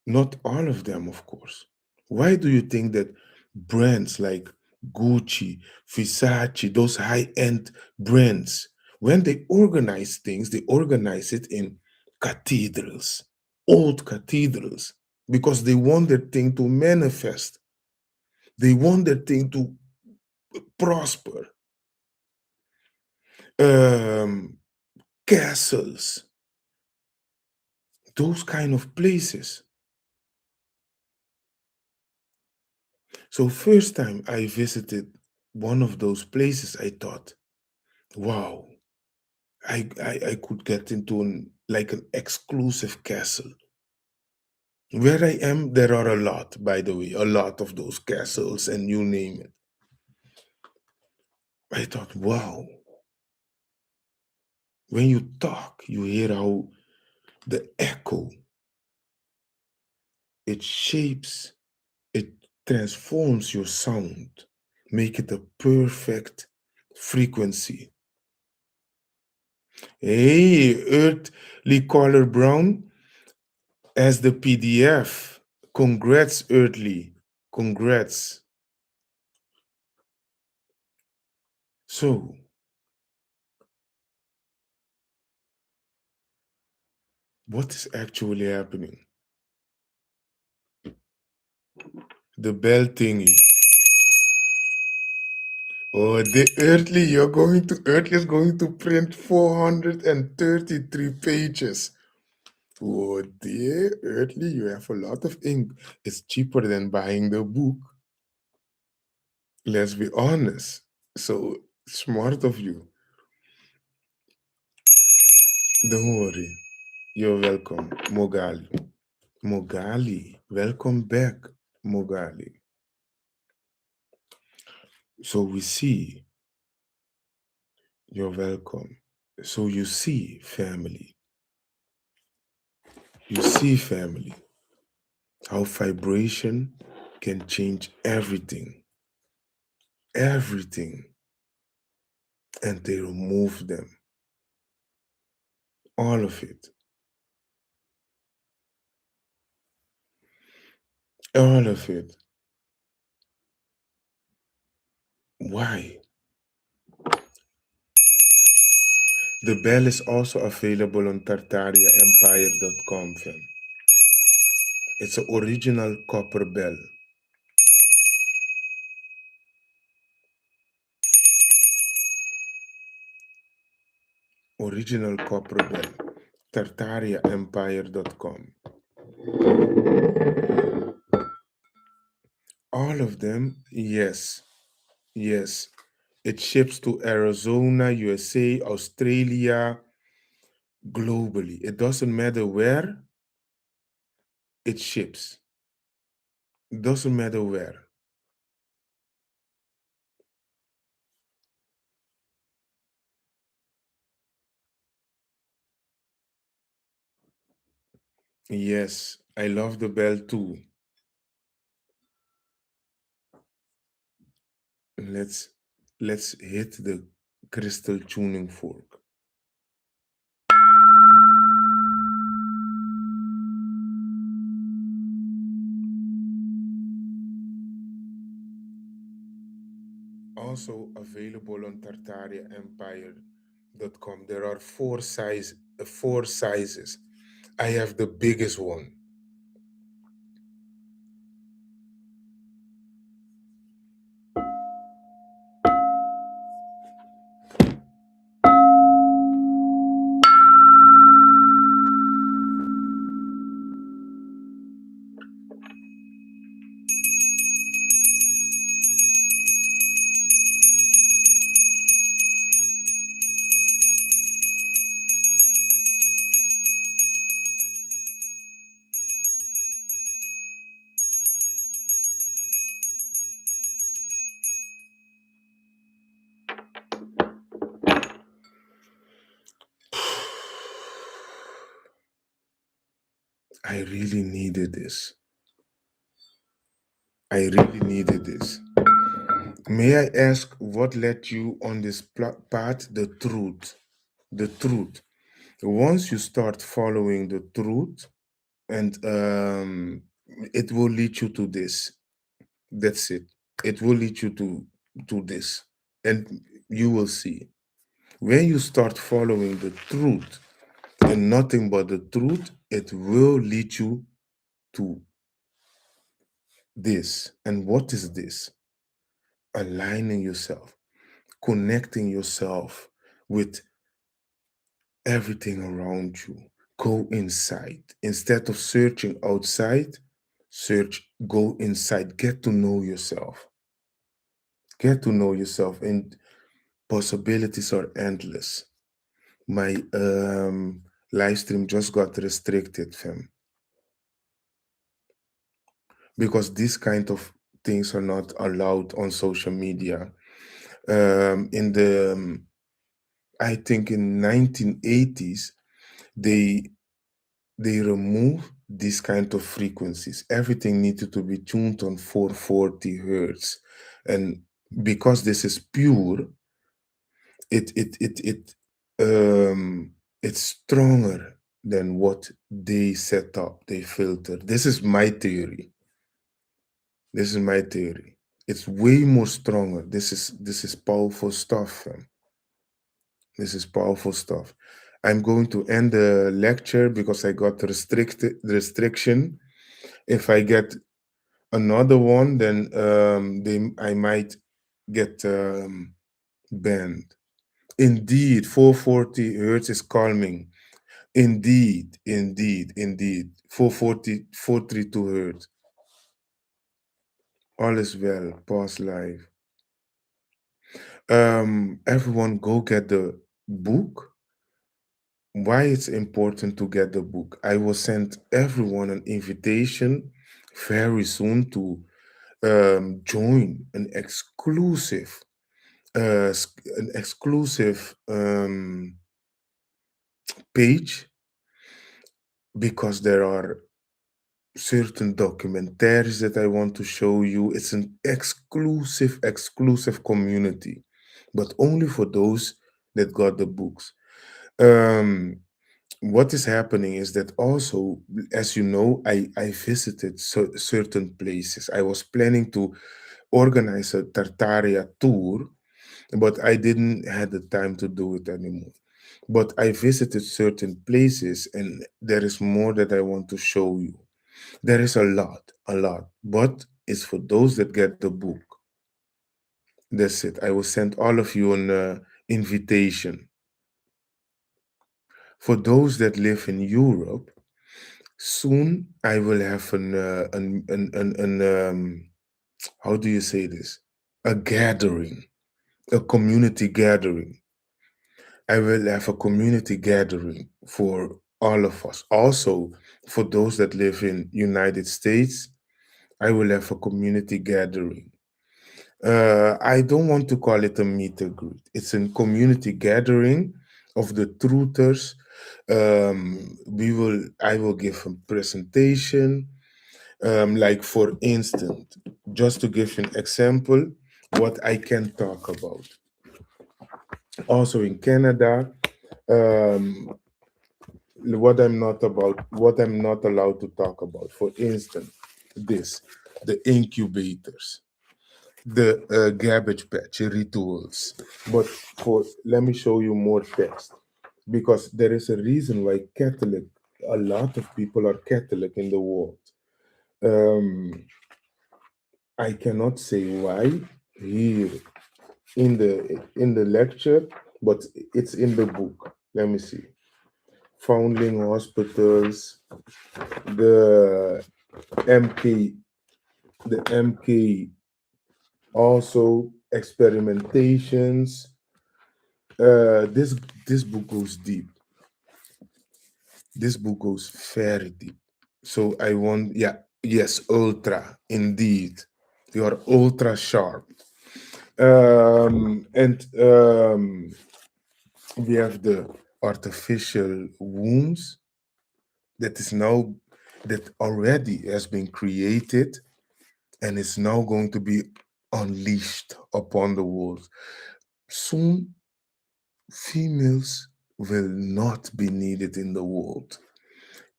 Not all of them, of course. Why do you think that brands like Gucci, Versace, those high-end brands, when they organize things, they organize it in cathedrals, old cathedrals, because they want their thing to manifest. They want their thing to prosper. Um, Castles, those kind of places. So first time I visited one of those places, I thought, wow, I could get into like an exclusive castle. Where I am, there are a lot, by the way, a lot of those castles and you name it. I thought, wow, when you talk, you hear how the echo, it shapes, it transforms your sound, make it a perfect frequency. Hey, Earthly Color Brown as the PDF. Congrats, Earthly. Congrats. So, what is actually happening? The bell thingy. Oh, the Earthly is going to print 433 pages. Oh dear, Earthly, you have a lot of ink. It's cheaper than buying the book. Let's be honest. So smart of you. Don't worry. You're welcome, Mogali. Mogali, welcome back, Mogali. So we see, you're welcome. So you see, family, how vibration can change everything, and they remove them, all of it, all of it. Why? The bell is also available on tartariaempire.com, fam. It's an original copper bell. Original copper bell. tartariaempire.com. All of them, yes, yes. It ships to Arizona, USA, Australia, globally. It doesn't matter where it ships. It doesn't matter where. Yes, I love the bell too. Let's let's hit the crystal tuning fork. Also available on tartariaempire.com. There are four sizes. I have the biggest one. I really needed this. I really needed this. May I ask what led you on this path? The truth. The truth. Once you start following the truth, and it will lead you to this. That's it. It will lead you to this, and you will see. When you start following the truth and nothing but the truth, it will lead you to this. And what is this? Aligning yourself, connecting yourself with everything around you. Go inside. Instead of searching outside, go inside. Get to know yourself. Get to know yourself, and possibilities are endless. My live stream just got restricted, fam, because these kind of things are not allowed on social media. In the I think in 1980s, they they remove these kind of frequencies. Everything needed to be tuned on 440 hertz, and because this is pure, it's stronger than what they set up. They filter. This is my theory. This is my theory. It's way more stronger. This is powerful stuff, fam. This is powerful stuff. I'm going to end the lecture because I got restriction. If I get another one, then I might get banned. Indeed, 440 hertz is calming. Indeed. 440, 432 hertz. All is well. Pause live. Everyone go get the book. Why it's important to get the book? I will send everyone an invitation very soon to join an exclusive page, because there are certain documentaries that I want to show you. It's an exclusive community, but only for those that got the books. Um, what is happening is that also, as you know, I visited certain places. I was planning to organize a Tartaria tour, but I didn't had the time to do it anymore. But I visited certain places, and there is more that I want to show you. There is a lot, but it's for those that get the book. That's it. I will send all of you an invitation. For those that live in Europe, soon I will have how do you say this? A gathering, a community gathering. I will have a community gathering for all of us. Also, for those that live in United States, I will have a community gathering. I don't want to call it a meet and greet. It's a community gathering of the truthers. I will give a presentation. Like for instance, just to give you an example, what I can talk about. Also in Canada, um, what I'm not allowed to talk about. For instance, this, the incubators, the garbage patch rituals. But for let me show you more text, because there is a reason why a lot of people are Catholic in the world. Um, I cannot say why here in the lecture, but it's in the book. Let me see. Foundling hospitals, the MK, the MK, also experimentations. This book goes deep. This book goes very deep. So I want, yeah, yes, ultra, indeed. You are ultra sharp. And we have the artificial wombs that is now, that already has been created and is now going to be unleashed upon the world. Soon, females will not be needed in the world.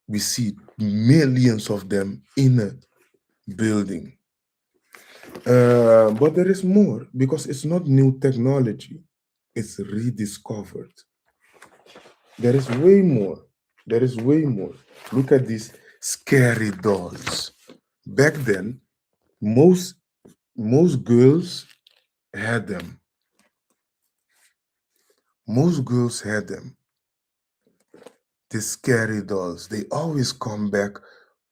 We see millions of them in a building. But there is more, because it's not new technology, it's rediscovered. There is way more. There is way more. Look at these scary dolls. Back then, most most girls had them. Most girls had them. These scary dolls. They always come back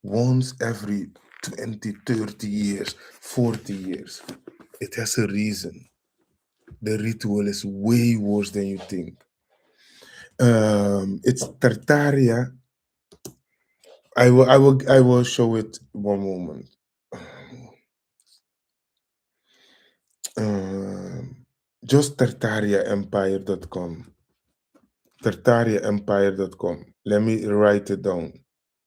once every 20, 30 years, 40 years. It has a reason. The ritual is way worse than you think. It's Tartaria. I will show it one moment. Just tartariaempire.com. Tartariaempire.com. Let me write it down.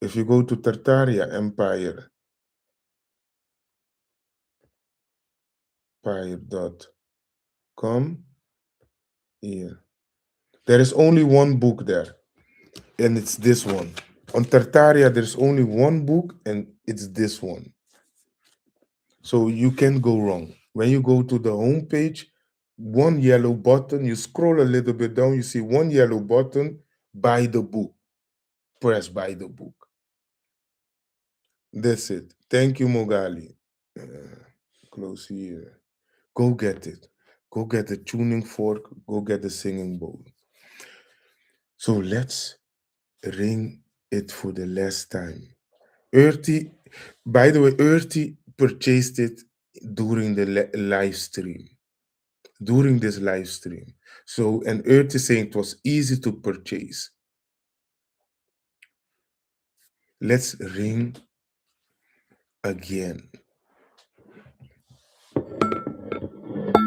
If you go to tartariaempire.com, here. There is only one book there, and it's this one. On Tartaria, there's only one book, and it's this one. So you can't go wrong. When you go to the homepage, one yellow button, you scroll a little bit down, you see one yellow button, buy the book. Press buy the book. That's it. Thank you, Mogali. Close here. Go get it. Go get the tuning fork. Go get the singing bowl. So let's ring it for the last time. Urti, by the way, Urti purchased it during the live stream. during this live stream. So, and Earth is saying it was easy to purchase. Let's ring again.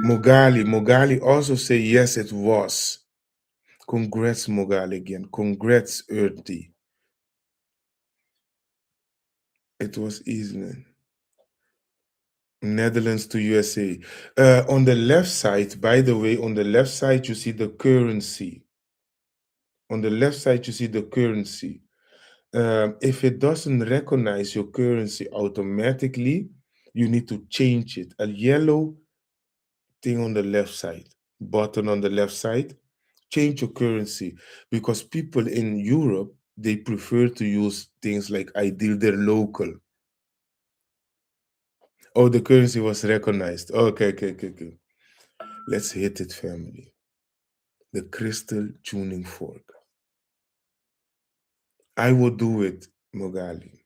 Mogali also say yes, it was. Congrats, Mogali again. Congrats, Earthy. It was easy, man. Netherlands to USA. On the left side, by the way, on the left side, you see the currency. On the left side, you see the currency. If it doesn't recognize your currency automatically, you need to change it. A yellow thing on the left side, button on the left side, change your currency, because people in Europe, they prefer to use things like ideal, their local. Oh, the currency was recognized. Okay, okay, okay, okay. Let's hit it, family. The crystal tuning fork. I will do it, Mogali.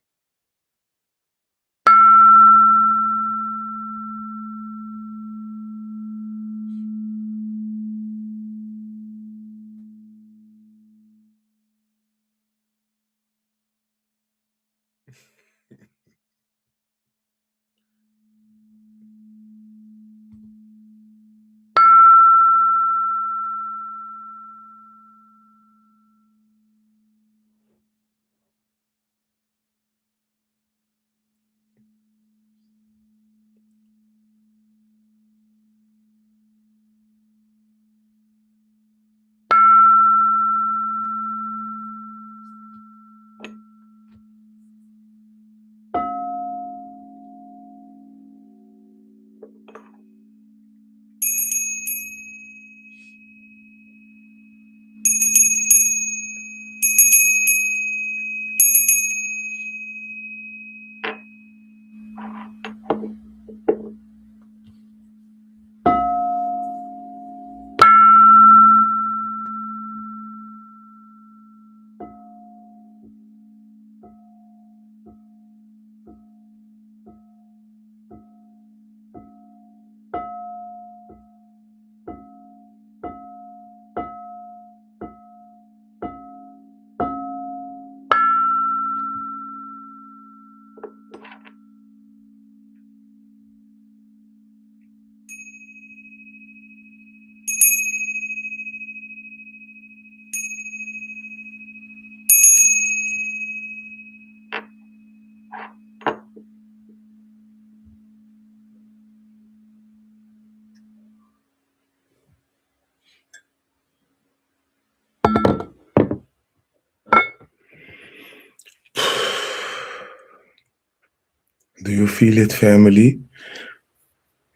Do you feel it, family?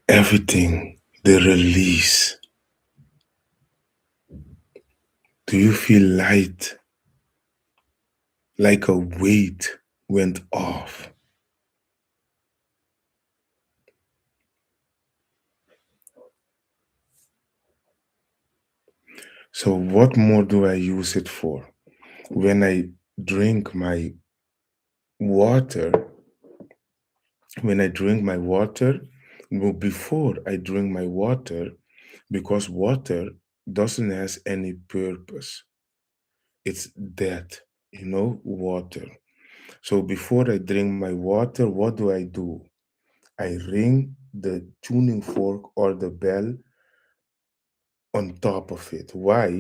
Everything, the release. Do you feel light? Like a weight went off. So, what more do I use it for? When I drink my water, when I drink my water, well, before I drink my water, because water doesn't has any purpose. It's dead, water. So before I drink my water, what do? I ring the tuning fork or the bell on top of it. Why?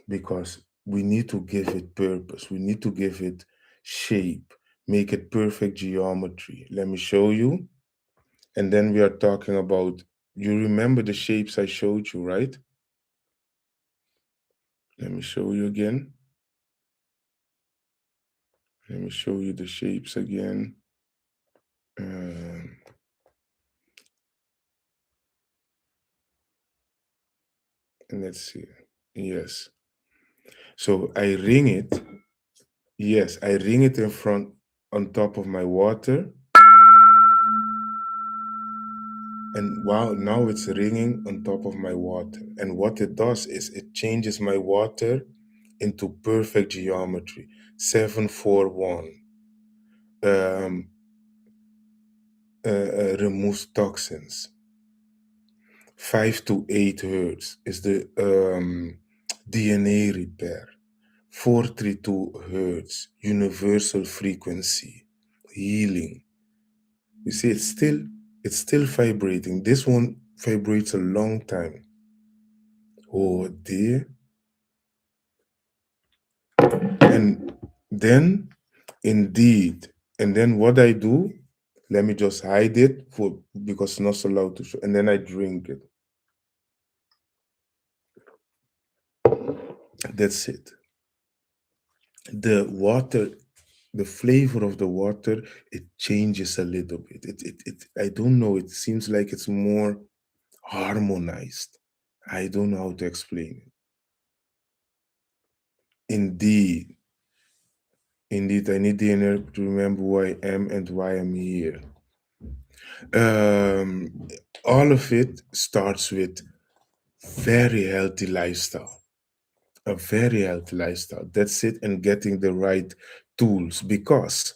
Because we need to give it purpose. We need to give it shape, make it perfect geometry. Let me show you. And then we are talking about, you remember the shapes I showed you, right? Let me show you again. Let me show you the shapes again. Um, and let's see. Yes. So I ring it. Yes, I ring it in front on top of my water. And wow, now it's ringing on top of my water. And what it does is it changes my water into perfect geometry. 741. Um, Removes toxins. 5 to 8 hertz is the DNA repair. 432 hertz, universal frequency, healing. You see, it's still vibrating. This one vibrates a long time. Oh dear. And then, indeed, and then what I do, let me just hide it for because it's not allowed to show. And then I drink it. That's it. The water, the flavor of the water, it changes a little bit. It I don't know, it seems like it's more harmonized. I don't know how to explain it. Indeed, indeed, I need the energy to remember who I am and why I'm here. Um, all of it starts with very healthy lifestyle, a very healthy lifestyle. That's it, and getting the right tools because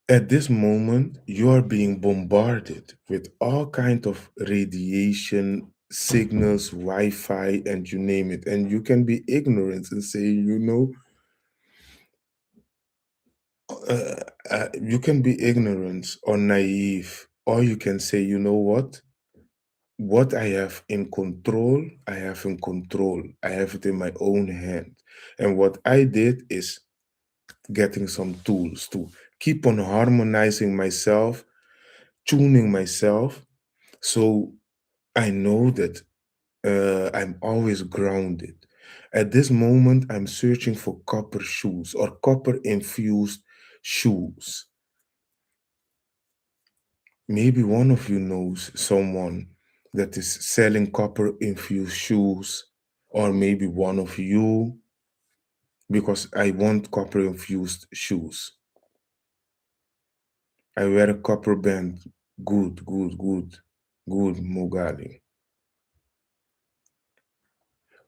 at this moment you are being bombarded with all kind of radiation signals, Wi-Fi, and you name it. And you can be ignorant and say, you can be ignorant or naive, or you can say, you know what I have in control, I have in control. I have it in my own hand. And what I did is getting some tools to keep on harmonizing myself, tuning myself. So I know that I'm always grounded. At this moment, I'm searching for copper shoes or copper infused shoes. Maybe one of you knows someone that is selling copper infused shoes, or maybe one of you, because I want copper infused shoes. I wear a copper band. Good, good, good, good, Mugali.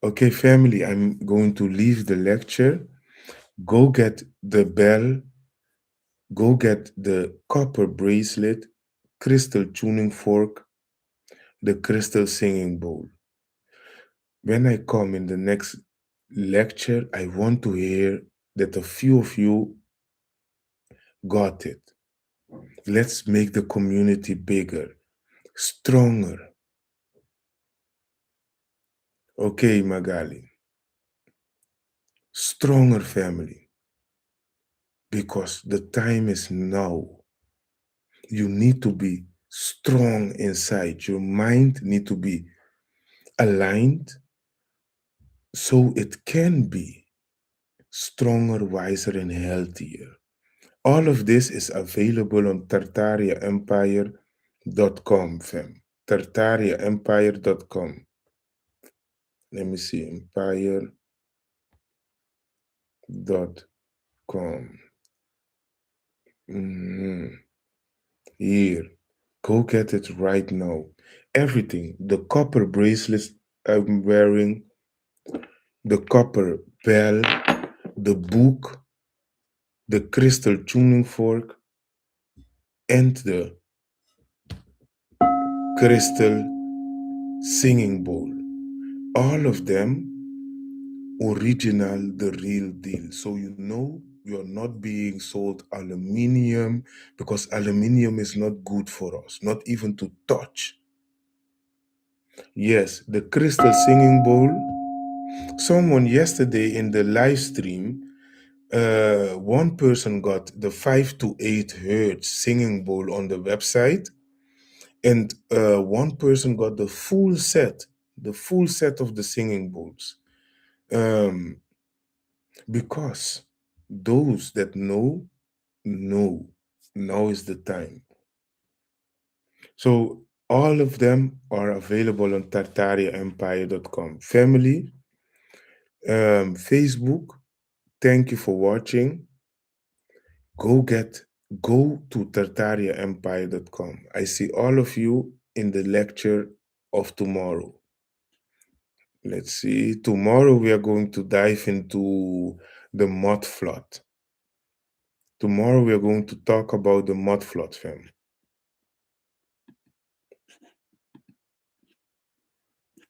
Okay, family, I'm going to leave the lecture. Go get the bell, go get the copper bracelet, crystal tuning fork, the crystal singing bowl. When I come in the next lecture, I want to hear that a few of you got it. Let's make the community bigger, stronger. Okay, Magali, stronger family, because the time is now. You need to be strong inside. Your mind need to be aligned so it can be stronger, wiser, and healthier. All of this is available on tartariaempire.com, fam. tartariaempire.com. Let me see, empire.com. Here. Go get it right now. Everything. The copper bracelets I'm wearing, the copper bell, the book, the crystal tuning fork, and the crystal singing bowl. All of them original, the real deal. So you know you're not being sold aluminium because aluminium is not good for us, not even to touch. Yes, the crystal singing bowl. Someone yesterday in the live stream, one person got the 5 to 8 hertz singing bowl on the website, and one person got the full set of the singing bowls. Um, because those that know, now is the time. So all of them are available on tartariaempire.com. Family, Facebook, thank you for watching. Go to tartariaempire.com. I see all of you in the lecture of tomorrow. Let's see. Tomorrow we are going to dive into the mud flood. Tomorrow we are going to talk about the mud flood, fam.